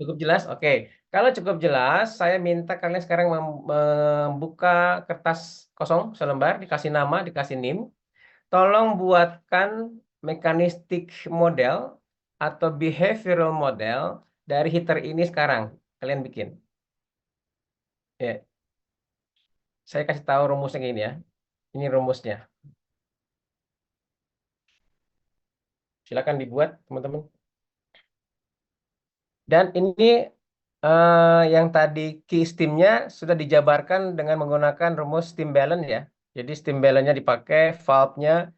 Cukup jelas? Oke. Kalau cukup jelas, saya minta kalian sekarang membuka kertas kosong selembar, dikasih nama, dikasih NIM. Tolong buatkan mekanistik model atau behavioral model dari heater ini sekarang. Kalian bikin. Ya, saya kasih tahu rumusnya gini ya. Ini rumusnya. Silakan dibuat, teman-teman. Dan ini yang tadi key steam-nya sudah dijabarkan dengan menggunakan rumus steam balance ya. Jadi steam balance-nya dipakai, valve-nya,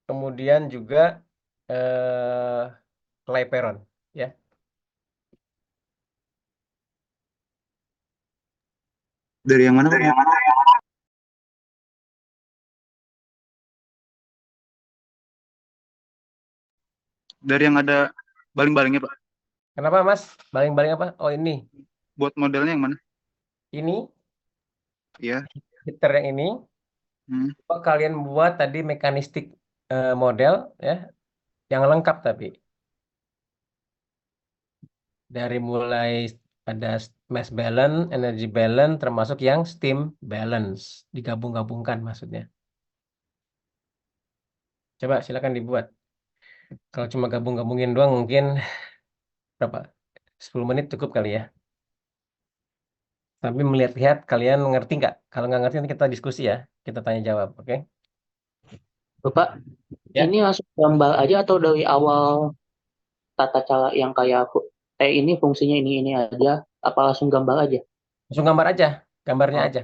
kemudian juga eh Clapeyron ya. Dari yang mana, Pak? Dari yang ada baling-balingnya, Pak. Kenapa Mas? Baling-baling apa? Oh ini. Buat modelnya yang mana? Ini Iya. heater yang ini. Hmm. Coba kalian buat tadi mekanistik model ya, yang lengkap tapi dari mulai ada mass balance, energy balance, termasuk yang steam balance, digabung-gabungkan maksudnya. Coba silakan dibuat. Kalau cuma gabung-gabungin doang mungkin berapa? 10 menit cukup kali ya. Tapi melihat-lihat kalian ngerti nggak? Kalau nggak ngerti nanti kita diskusi ya. Kita tanya jawab, oke? Bapak, Ya, ini langsung gambar aja atau dari awal tata cara yang kayak ini fungsinya ini aja, apa langsung gambar aja? langsung gambar aja, gambarnya Oh, aja.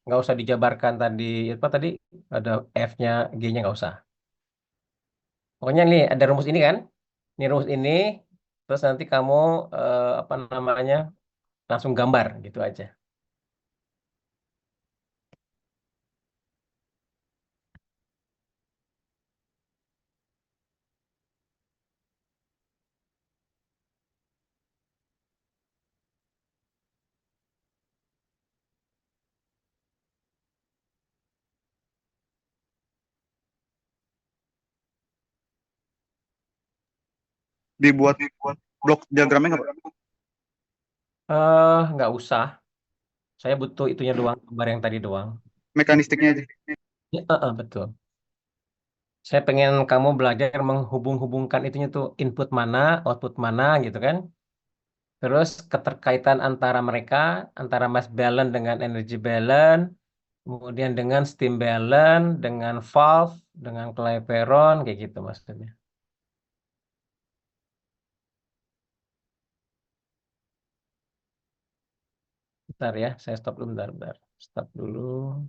Nggak usah dijabarkan tadi, apa tadi? Ada F-nya, G-nya nggak usah. Pokoknya nih ada rumus ini kan? Ini rumus ini, terus nanti kamu apa namanya langsung gambar gitu aja. Dibuat blok diagramnya nggak, Pak? Nggak usah. Saya butuh itunya doang, gambar yang tadi doang. Mekanistiknya aja. Ya, betul. Saya pengen kamu belajar menghubung-hubungkan itunya tuh input mana, output mana gitu kan. Terus keterkaitan antara mereka, antara mass balance dengan energy balance, kemudian dengan steam balance, dengan valve, dengan Clapeyron, kayak gitu maksudnya. Bentar ya, saya stop dulu, bentar, bentar. Stop dulu.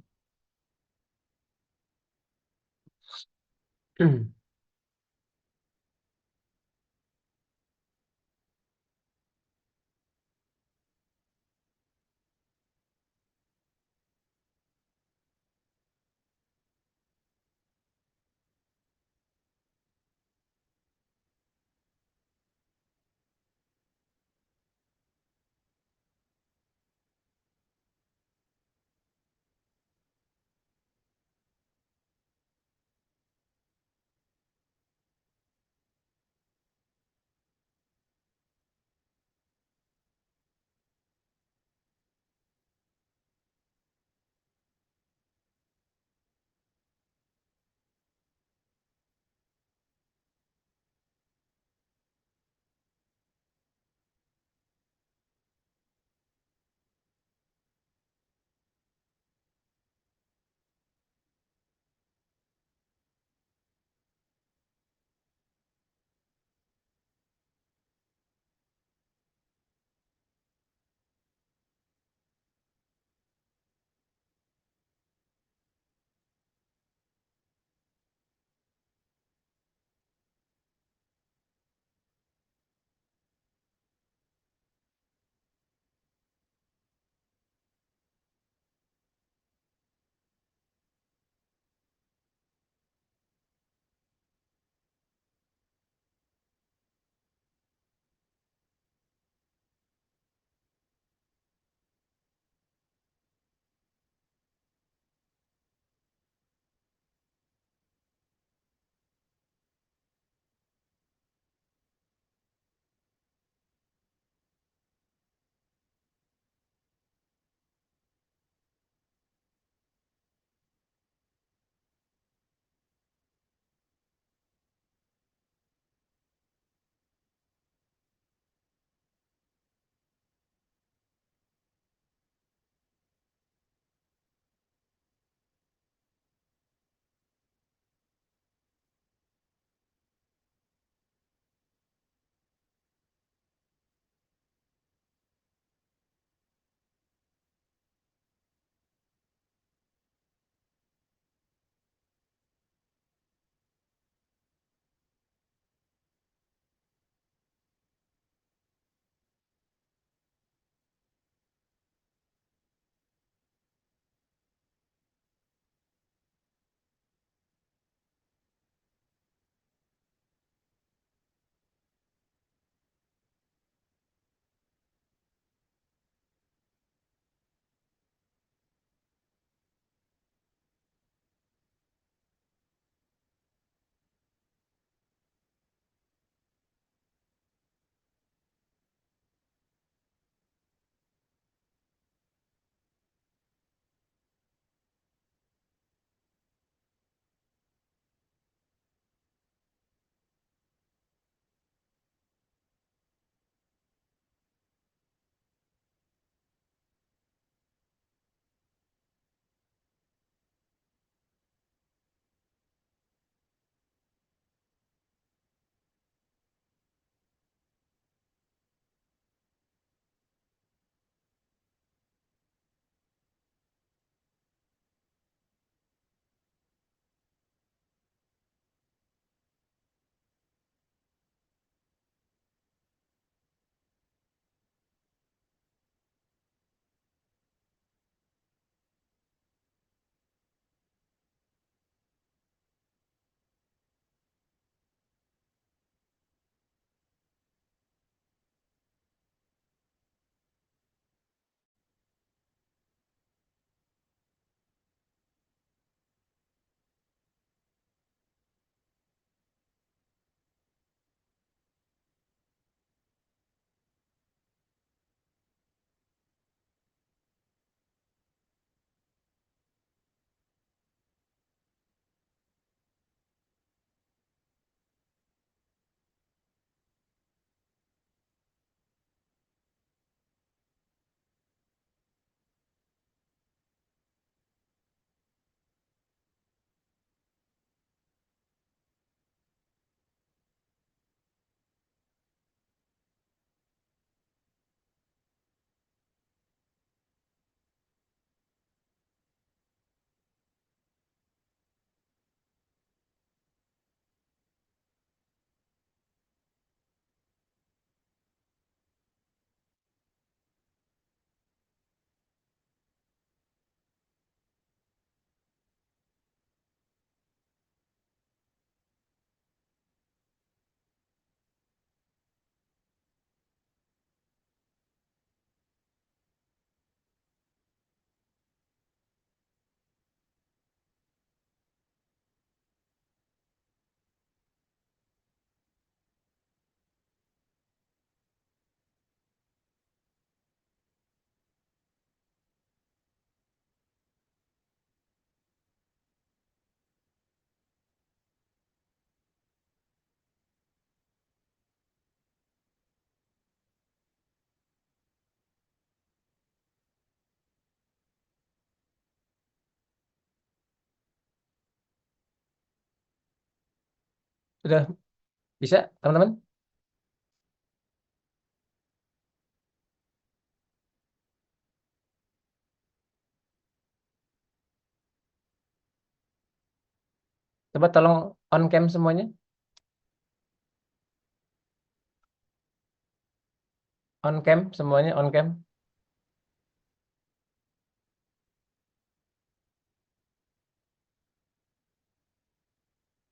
Sudah bisa, teman-teman? Coba tolong on cam semuanya. On cam semuanya, on cam.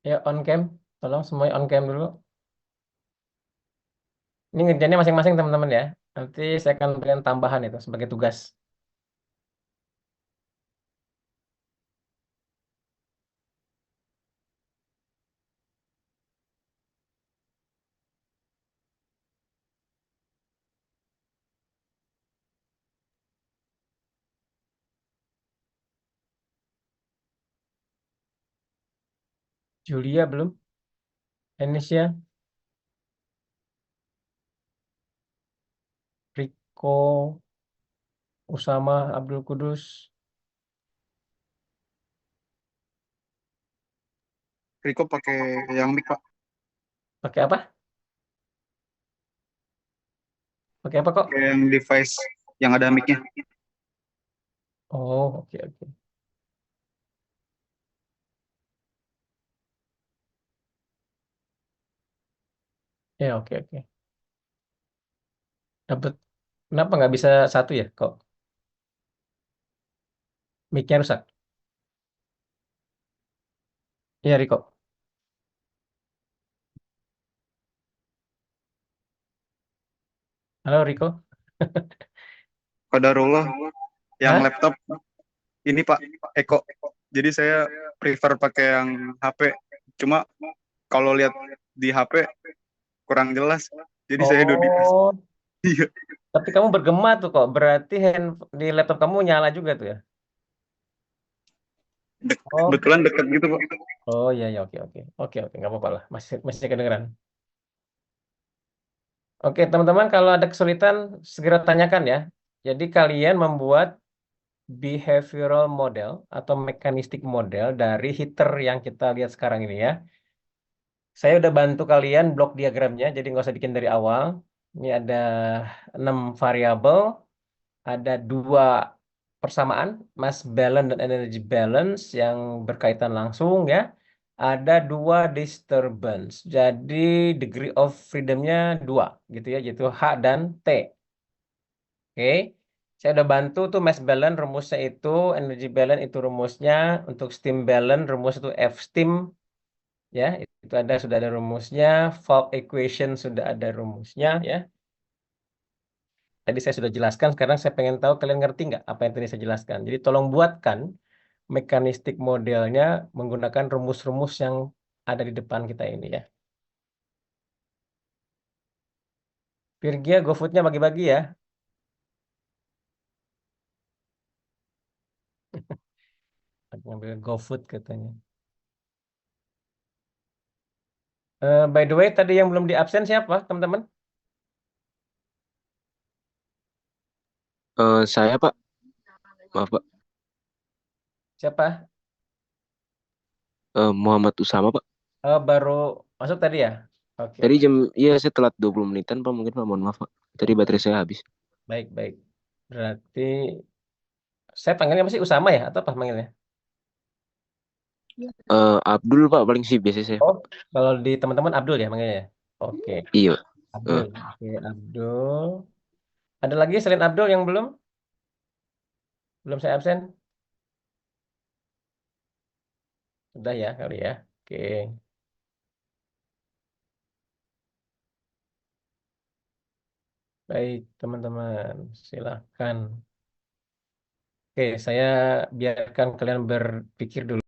Ya, on cam. Tolong semuanya on cam dulu. Ini ngerjainnya masing-masing teman-teman ya. Nanti saya akan berikan tambahan itu sebagai tugas. Julia belum? Indonesia, Riko, Usama, Abdul Kudus. Riko pakai yang mic, Pak. Pakai apa? Pakai apa kok? Pakai yang device yang ada mic-nya. Oh, oke oke. Ya, oke oke. Dapat. Kenapa nggak bisa satu ya kok? Mic-nya rusak. Iya, Riko. Halo, Riko. Qadarullah yang Hah? laptop ini Pak Eko. Jadi saya prefer pakai yang HP. Cuma kalau lihat di HP kurang jelas. Jadi saya duduk. Oh, Iya, tapi kamu bergema tuh kok. Berarti di laptop kamu nyala juga tuh ya? Oh, kebetulan dekat gitu Pak. oh iya ya, oke oke. Oke oke, nggak apa-apa lah. Masih masih kedengeran. Oke, teman-teman, kalau ada kesulitan segera tanyakan ya. Jadi kalian membuat behavioral model atau mechanistic model dari heater yang kita lihat sekarang ini ya. Saya udah bantu kalian blok diagramnya, jadi nggak usah bikin dari awal. Ini ada 6 variabel, ada 2 persamaan, mass balance dan energy balance yang berkaitan langsung ya. Ada 2 disturbance, jadi degree of freedom-nya 2 gitu ya, yaitu H dan T. Oke, saya udah bantu tuh mass balance rumusnya itu, energy balance itu rumusnya, untuk steam balance rumus itu F steam ya, itu ada sudah ada rumusnya, Falk equation sudah ada rumusnya ya. Tadi saya sudah jelaskan, sekarang saya pengen tahu kalian ngerti nggak apa yang tadi saya jelaskan. Jadi tolong buatkan mekanistik modelnya menggunakan rumus-rumus yang ada di depan kita ini ya. Virgia, GoFood-nya bagi-bagi ya. Ngambil GoFood katanya. By the way, tadi yang belum di absen siapa, teman-teman? Saya Pak, maaf Pak. Siapa? Muhammad Usama Pak. Baru masuk tadi ya? Oke, Tadi oke. iya saya telat 20 menitan Pak, mungkin Pak, mohon maaf Pak. Tadi baterai saya habis. Baik, baik. Berarti saya panggilnya masih Usama ya? Atau apa panggilnya? Abdul Pak paling sih biasa saya. Oh, kalau di teman-teman Abdul ya manggilnya ya? Oke, Iya. Abdul. Oke, Abdul. Ada lagi selain Abdul yang belum? Belum saya absen? Sudah ya kali ya. Oke, baik teman-teman. Silakan. Oke, saya biarkan kalian berpikir dulu.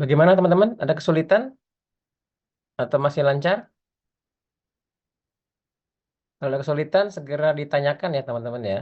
Bagaimana teman-teman? Ada kesulitan atau masih lancar? Kalau ada kesulitan, segera ditanyakan ya teman-teman ya.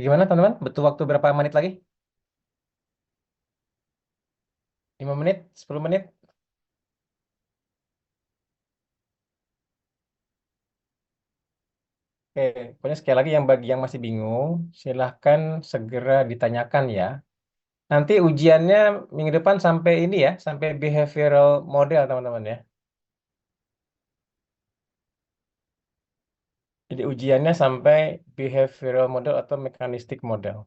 Gimana teman-teman? Butuh waktu berapa menit lagi? 5 menit? 10 menit? Oke, pokoknya sekali lagi yang bagi yang masih bingung, silahkan segera ditanyakan ya. Nanti ujiannya minggu depan sampai ini ya, sampai behavioral model teman-teman ya. Jadi ujiannya sampai behavioral model atau mechanistic model.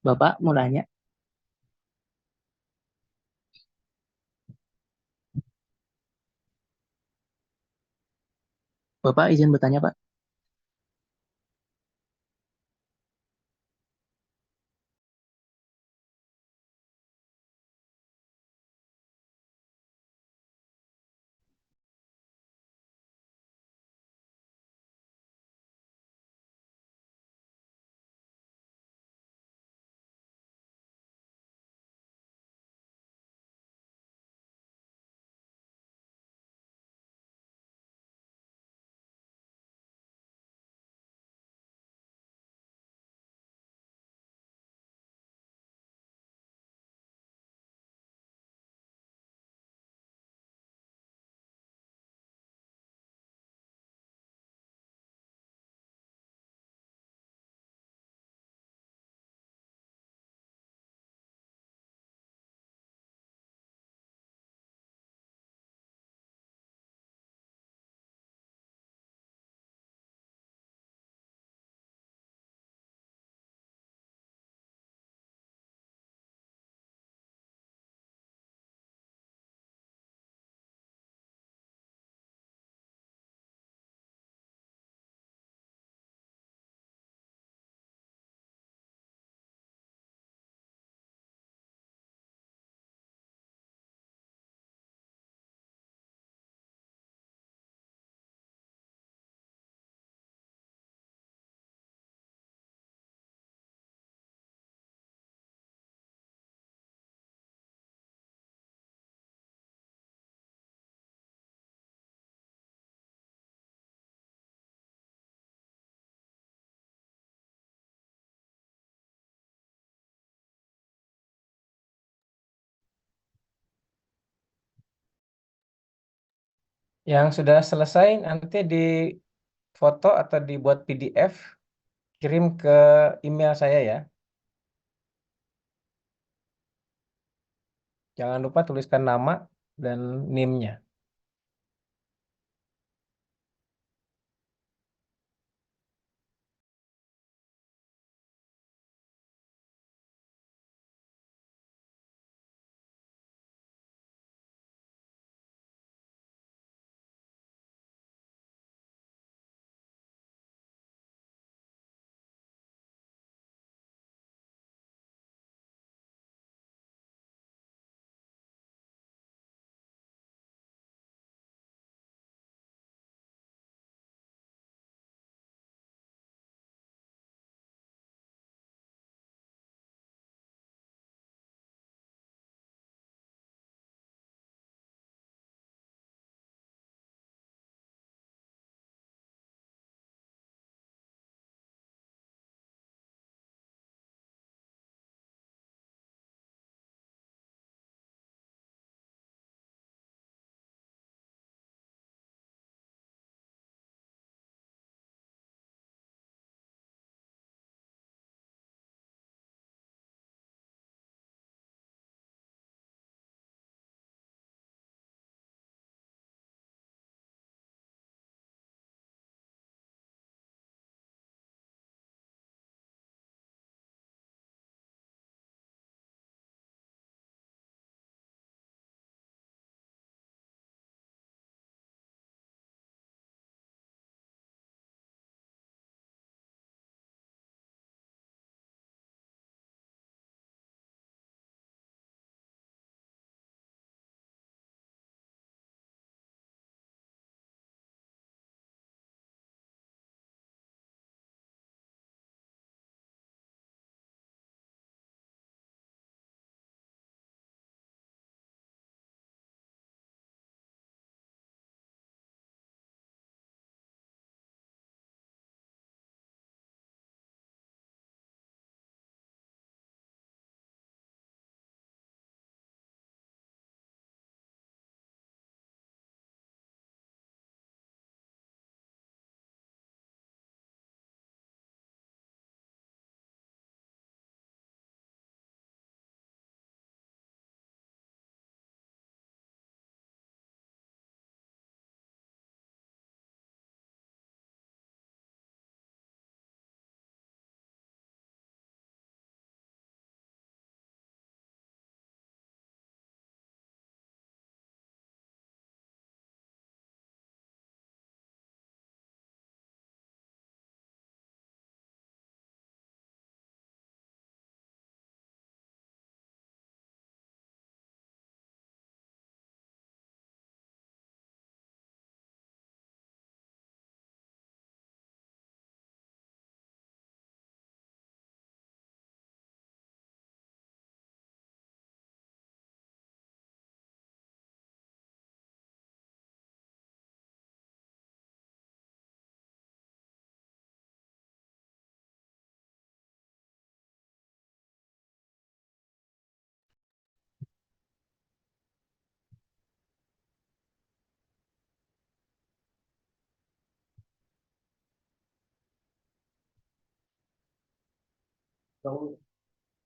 Bapak mau nanya? Bapak izin bertanya, Pak. Yang sudah selesai nanti di foto atau dibuat PDF, kirim ke email saya ya. Jangan lupa tuliskan nama dan NIM-nya.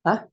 Hah?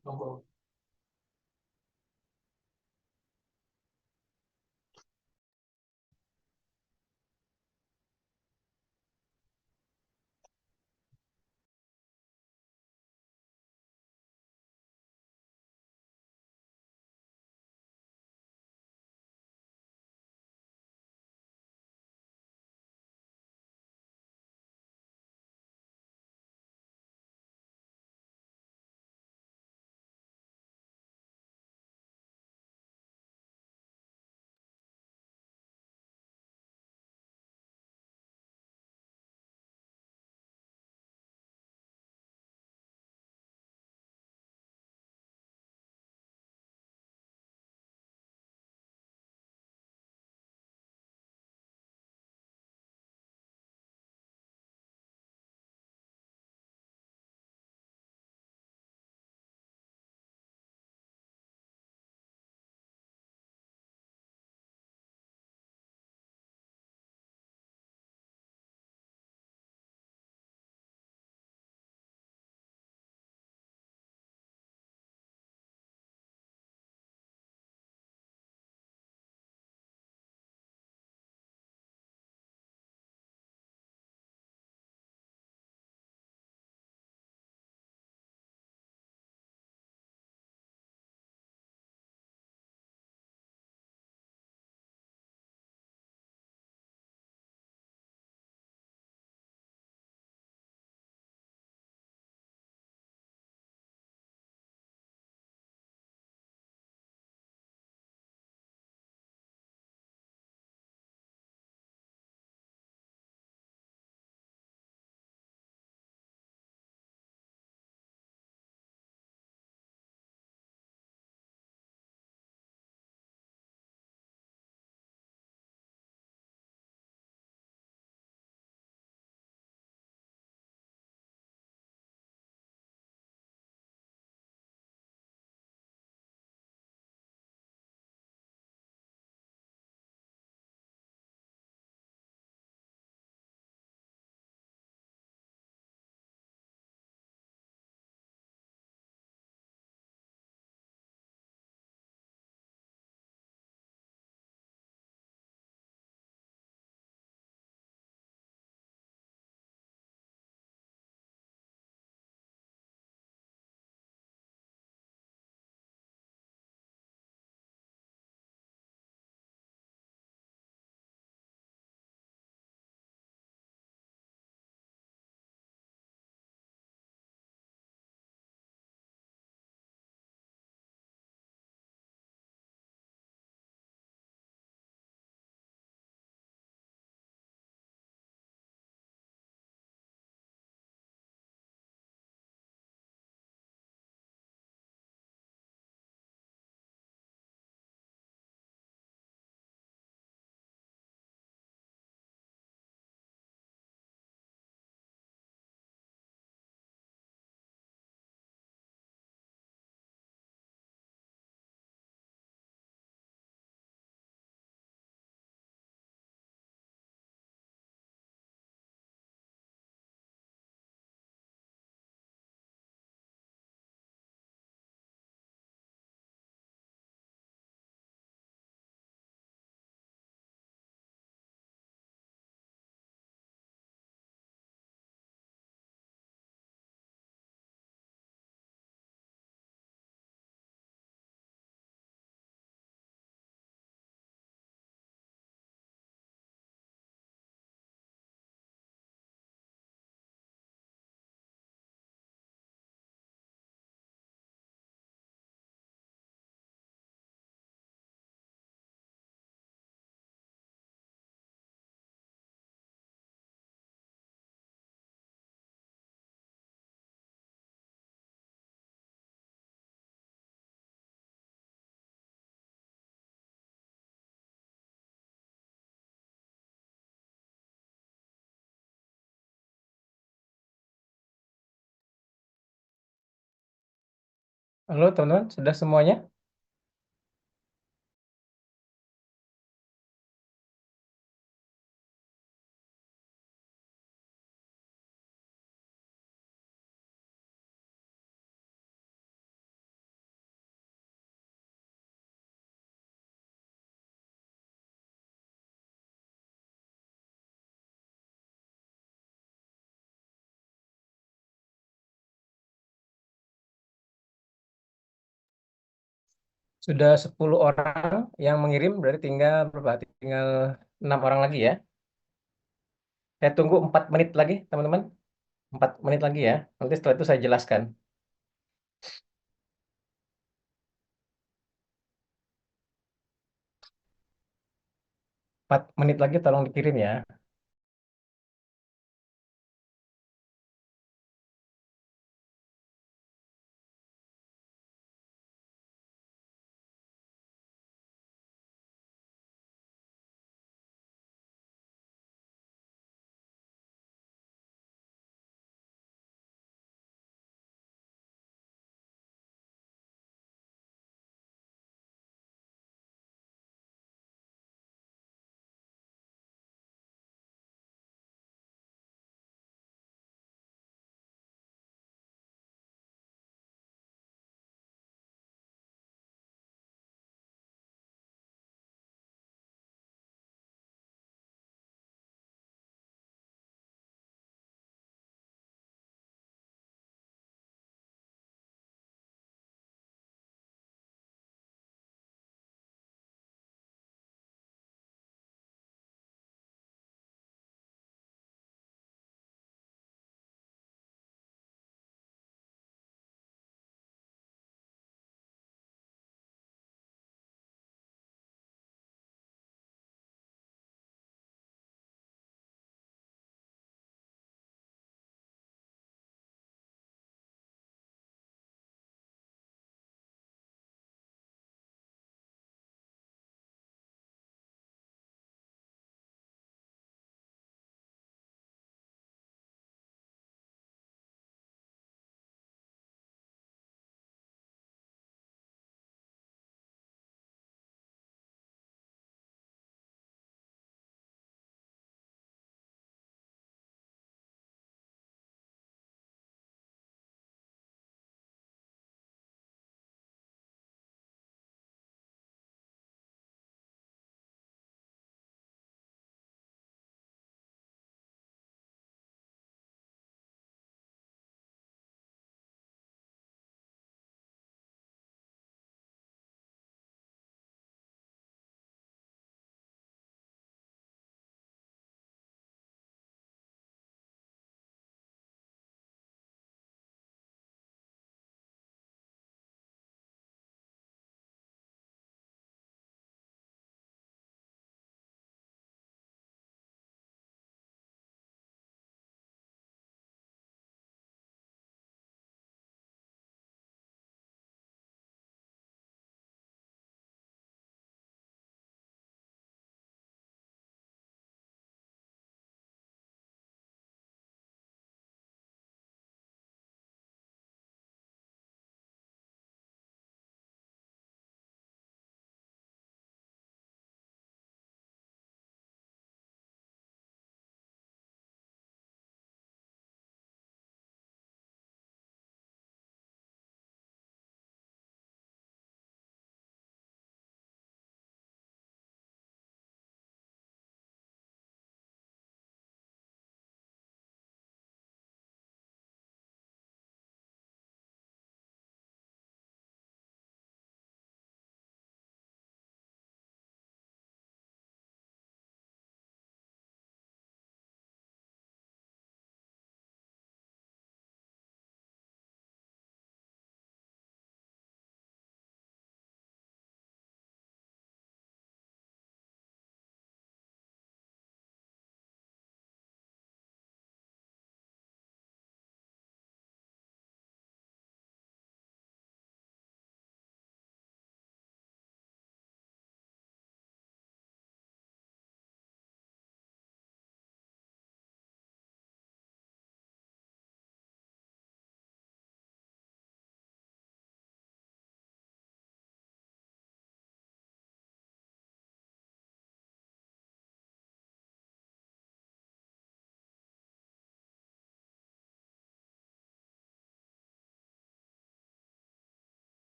Halo teman-teman, sudah semuanya? Sudah 10 orang yang mengirim, berarti tinggal berapa? Tinggal 6 orang lagi ya. Saya tunggu 4 menit lagi, teman-teman. 4 menit lagi ya. Nanti setelah itu saya jelaskan. 4 menit lagi tolong dikirim ya.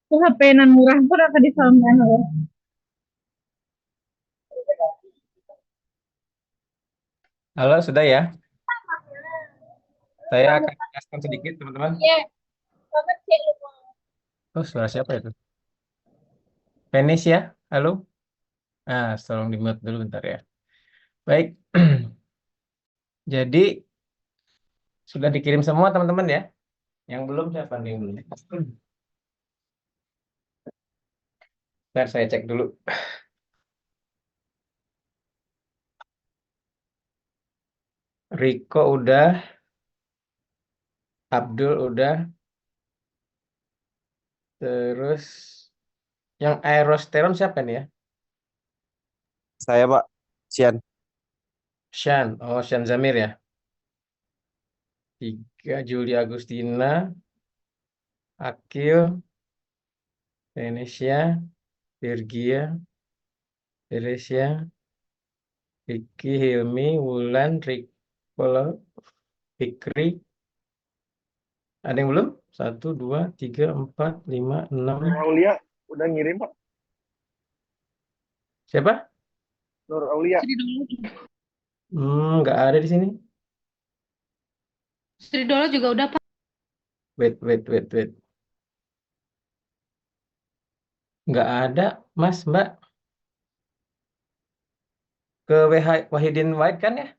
HP nan murah pun akan disalahkan loh. Halo, sudah ya? Saya akan jelaskan sedikit, teman-teman. Oh, suara siapa itu? Penis ya? Halo? Tolong di-mute dulu bentar ya. Baik. Jadi, sudah dikirim semua, teman-teman ya? Yang belum, siapa nih yang belum? Bentar, saya cek dulu. Riko udah, Abdul udah, terus yang aerosteron siapa nih ya? Saya Pak, Sian. Shan Zamir ya. 3, Juli Agustina, Akil, Venesia, Virgia, Teresia, Vicky, Hilmi, Wulan, Riko, Fikri. Ada yang belum? 1, 2, 3, 4, 5, 6. Nur Aulia udah ngirim Pak. Siapa? Nur Aulia. Nggak ada di sini. Sri Dolo juga udah, Pak. Wait. Nggak ada, Mas, Mbak. Ke Wahidin White kan ya?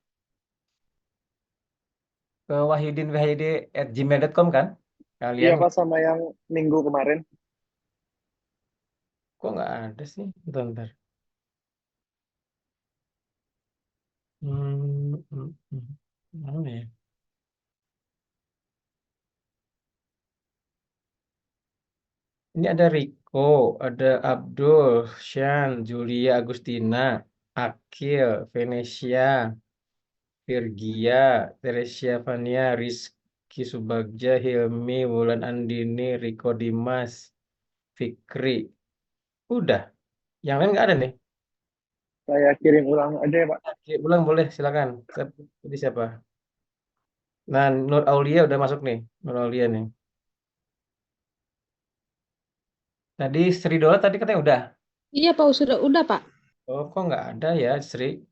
Ke wahidin@gmail.com kan? Iya Kalian Pak, sama yang minggu kemarin. kok nggak ada sih? Bentar. Mana ya? Ini ada Riko, ada Abdul, Shan, Julia Agustina, Akil, Venesia, Virgia, Teresia Fania, Rizky Subagja, Hilmi, Wulan Andini, Riko Dimas, Fikri. Udah. Yang lain nggak ada nih. Saya kirim ulang aja ya Pak. Oke, ulang boleh, silakan. Tadi siapa? Nah, Nur Aulia udah masuk nih. Nur Aulia nih. Tadi Sri Dola tadi katanya udah. Iya, Pak, sudah udah, Pak. Oh, kok nggak ada ya, Sri?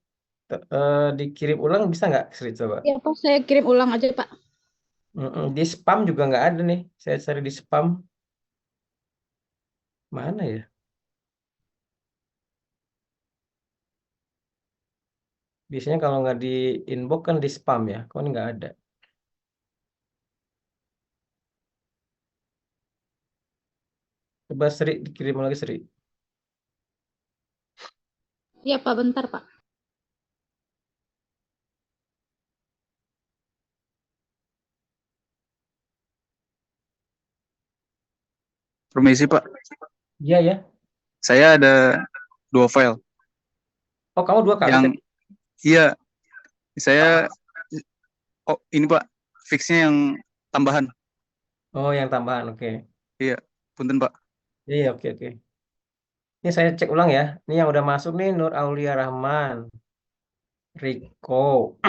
Dikirim ulang bisa nggak, Sri? Coba. Iya, Pak, saya kirim ulang aja, Pak. Di spam juga nggak ada nih. Saya cari di spam. Mana ya? Biasanya kalau nggak di inbox kan di spam ya. Kok ini nggak ada? Coba Sri dikirim lagi, Sri. Iya, Pak, bentar, Pak. Permisi Pak, Iya ya. saya ada 2 file. Oh, kamu 2 kali Yang tadi. iya, saya ini Pak, fixnya yang tambahan. Oh, yang tambahan. Oke. Iya, punten Pak. Iya, oke. Ini saya cek ulang ya. Ini yang udah masuk nih Nur Aulia Rahman, Riko,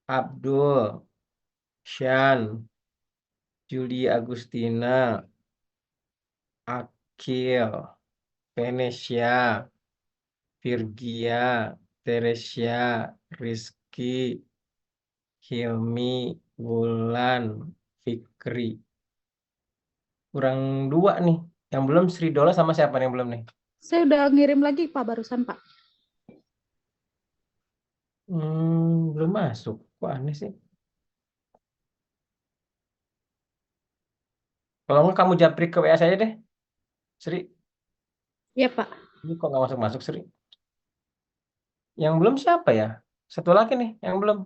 Abdul, Shan, Julia Agustina, Akil, Venesia, Virgia, Teresia, Rizky, Hilmi, Wulan, Fikri. Kurang 2 nih. Yang belum Sri Dola sama siapa nih yang belum nih? Saya udah ngirim lagi, Pak, barusan, Pak. Belum masuk. Kok aneh sih? Kalau nggak kamu japri ke WA saya deh, Sri. Iya, Pak. Ini kok nggak masuk-masuk, Sri? Yang belum siapa ya? Satu lagi nih yang belum.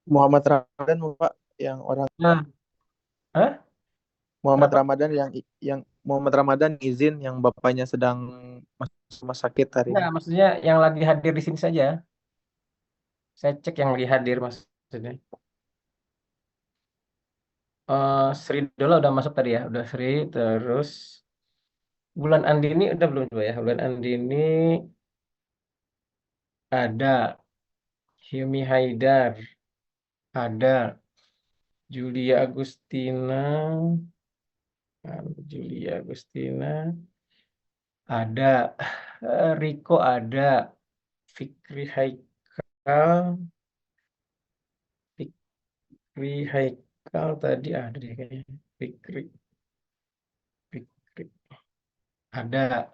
Muhammad Ramadan Pak, yang orang Nah, hah? Muhammad Kenapa? Ramadan yang Muhammad Ramadan izin yang bapaknya sedang masuk rumah sakit hari Enggak, ini. maksudnya yang lagi hadir di sini saja. Saya cek yang lagi hadir maksudnya. Sri Dola udah masuk tadi ya, udah Sri. Terus Bulan Andini udah belum coba ya? Bulan Andini ada, Hilmi Haidar ada, Julia Agustina Julia Agustina ada, Riko ada, Fikri Haikal, tadi ada deh kayaknya. Fikri ada,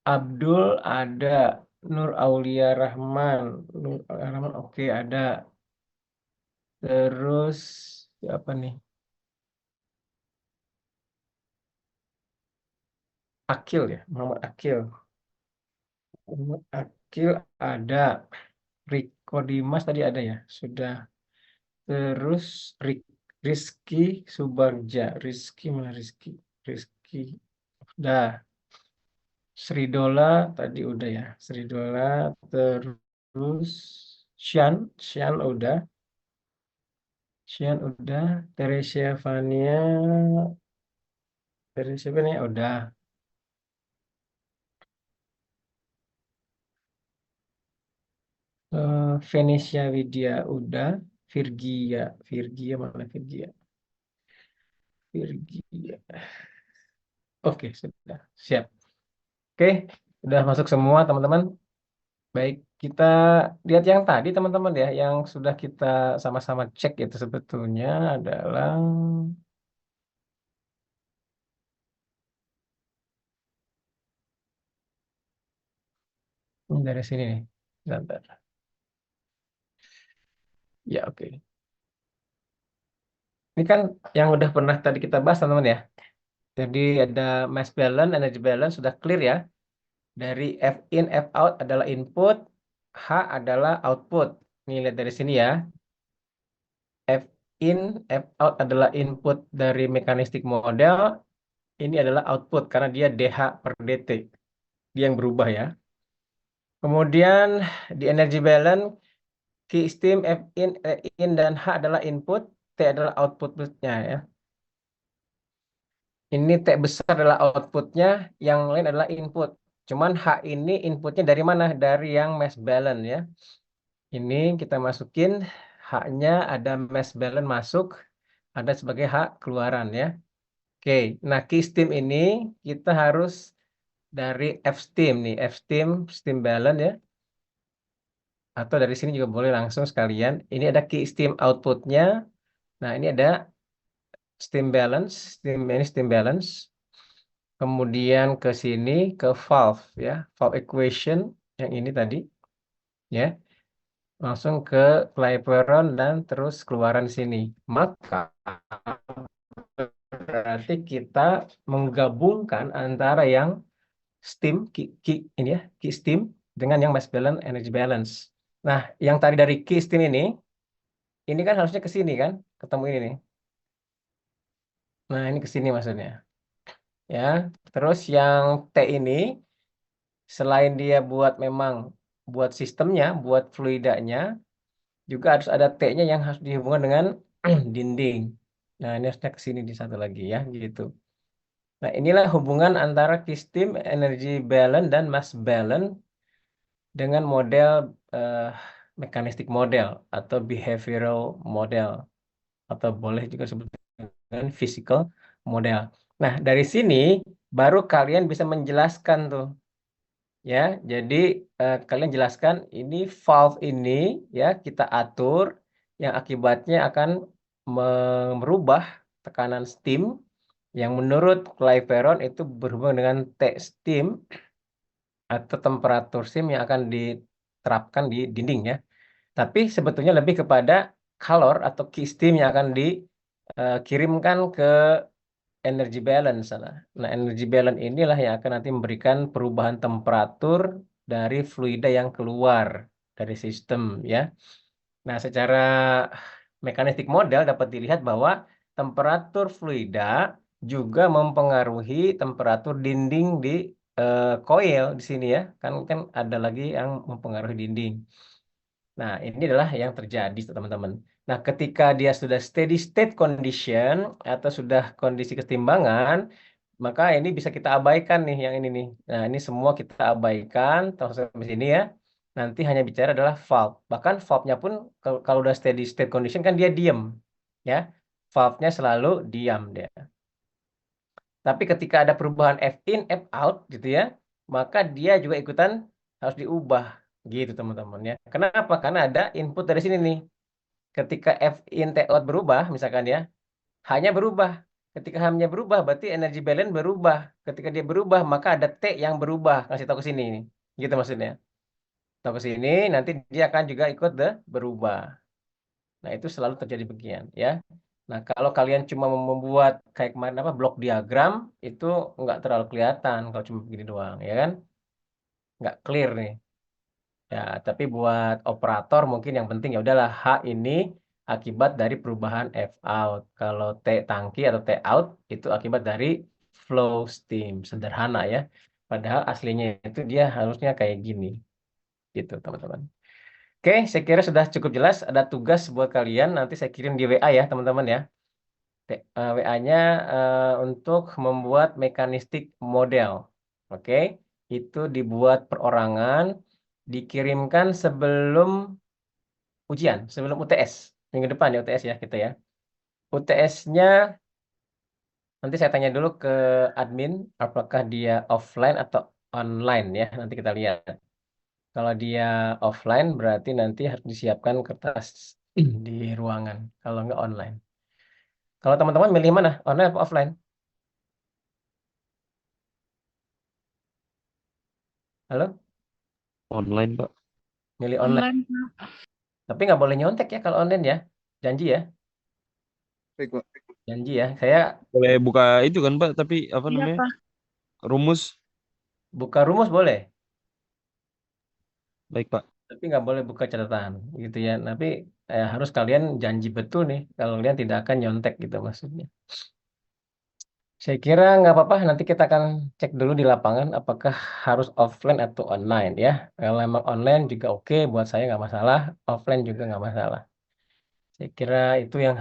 Abdul ada, Nur Aulia Rahman, oke ada. Terus siapa nih? Akil ya, Muhammad Akil. Ada. Riko Dimas tadi ada ya, sudah. Terus Rizky Subarja, mana Rizky? Udah. Sridola tadi udah ya, Sridola. Terus Shan udah. Teresia Vania udah. Venesia Widya udah. Virgia mana Virgia? Oke, sudah siap. Oke, udah masuk semua teman-teman. Baik, kita lihat yang tadi teman-teman ya, yang sudah kita sama-sama cek itu sebetulnya adalah ini dari sini nih. Bentar. Ya, oke. Ini kan yang udah pernah tadi kita bahas teman-teman ya. Jadi ada mass balance, energy balance sudah clear ya. Dari F in, F out adalah input, H adalah output. Ini lihat dari sini ya. F in, F out adalah input dari mekanistik model. Ini adalah output karena dia DH per DT. Dia yang berubah ya. Kemudian di energy balance, Q steam, F in dan H adalah input, T adalah outputnya ya. Ini T besar adalah outputnya, yang lain adalah input. Cuman H ini inputnya dari mana? Dari yang mass balance ya. Ini kita masukin, H-nya ada mass balance masuk, ada sebagai H keluaran ya. Oke, nah Q steam ini kita harus dari F steam nih, steam balance ya. Atau dari sini juga boleh langsung sekalian. Ini ada key steam outputnya. Nah, ini ada steam balance, steam balance. Kemudian ke sini ke valve ya, valve equation yang ini tadi ya. Langsung ke Clapeyron dan terus keluaran sini. Maka berarti kita menggabungkan antara yang steam ini ya, key steam dengan yang mass balance, energy balance. Nah, yang tadi dari key steam ini kan harusnya ke sini kan, ketemu ini nih. Nah, ini ke sini maksudnya. Ya, terus yang T ini selain dia buat sistemnya, buat fluidanya, juga harus ada T-nya yang harus dihubungkan dengan dinding. Nah, ini harusnya ke sini di satu lagi ya, gitu. Nah, inilah hubungan antara key steam, energy balance dan mass balance dengan model mechanistic model atau behavioral model atau boleh juga disebut dengan physical model. Nah, dari sini baru kalian bisa menjelaskan tuh. Ya, jadi kalian jelaskan ini valve ini ya kita atur yang akibatnya akan merubah tekanan steam yang menurut Clapeyron itu berhubungan dengan T steam atau temperatur steam yang akan diterapkan di dinding ya. Tapi sebetulnya lebih kepada calor atau key steam yang akan dikirimkan ke energy balance. Nah, energy balance inilah yang akan nanti memberikan perubahan temperatur dari fluida yang keluar dari sistem ya. Nah, secara mekanistik model dapat dilihat bahwa temperatur fluida juga mempengaruhi temperatur dinding di coil di sini ya. Kan ada lagi yang mempengaruhi dinding. Nah, ini adalah yang terjadi teman-teman. Nah, ketika dia sudah steady state condition atau sudah kondisi kesetimbangan, maka ini bisa kita abaikan nih yang ini nih. Nah, ini semua kita abaikan terus sampai sini ya. Nanti hanya bicara adalah valve. Bahkan valve-nya pun kalau udah steady state condition kan dia diam. Ya. Valve-nya selalu diam dia. Tapi ketika ada perubahan F in, F out gitu ya, maka dia juga ikutan harus diubah gitu teman-teman ya. Kenapa? Karena ada input dari sini nih. Ketika F in, T out berubah misalkan ya, hanya berubah. Ketika hanya berubah berarti energi balance berubah. Ketika dia berubah maka ada T yang berubah. Ngasih tahu ke sini nih. Gitu maksudnya. Tahu ke sini nanti dia akan juga ikut berubah. Nah, itu selalu terjadi begini ya. Nah, kalau kalian cuma membuat kayak kemarin apa blok diagram itu nggak terlalu kelihatan kalau cuma begini doang, ya kan? Nggak clear nih. Ya, tapi buat operator mungkin yang penting ya udahlah H ini akibat dari perubahan F out. Kalau T tangki atau T out itu akibat dari flow steam. Sederhana ya. Padahal aslinya itu dia harusnya kayak gini. Gitu, teman-teman. Oke, saya kira sudah cukup jelas. Ada tugas buat kalian. Nanti saya kirim di WA ya, teman-teman ya. WA-nya untuk membuat mekanistik model. Oke, itu dibuat perorangan, dikirimkan sebelum ujian, sebelum UTS. Minggu depan ya UTS ya kita ya. UTS-nya nanti saya tanya dulu ke admin apakah dia offline atau online ya. Nanti kita lihat. Kalau dia offline berarti nanti harus disiapkan kertas di ruangan. Kalau nggak online. Kalau teman-teman milih mana? Online atau offline? Halo? Online, Pak. Milih online. Online, Pak. Tapi nggak boleh nyontek ya kalau online ya. Janji ya. Baik, Pak. Janji ya. Saya Boleh buka itu kan Pak, tapi apa Iya, namanya? Pak. Rumus. buka rumus boleh, Baik Pak. tapi nggak boleh buka catatan gitu ya. Tapi harus kalian janji betul nih kalau kalian tidak akan nyontek gitu maksudnya. Saya kira nggak apa-apa. Nanti kita akan cek dulu di lapangan apakah harus offline atau online ya. Kalau memang online juga oke buat saya nggak masalah. Offline juga nggak masalah. Saya kira itu yang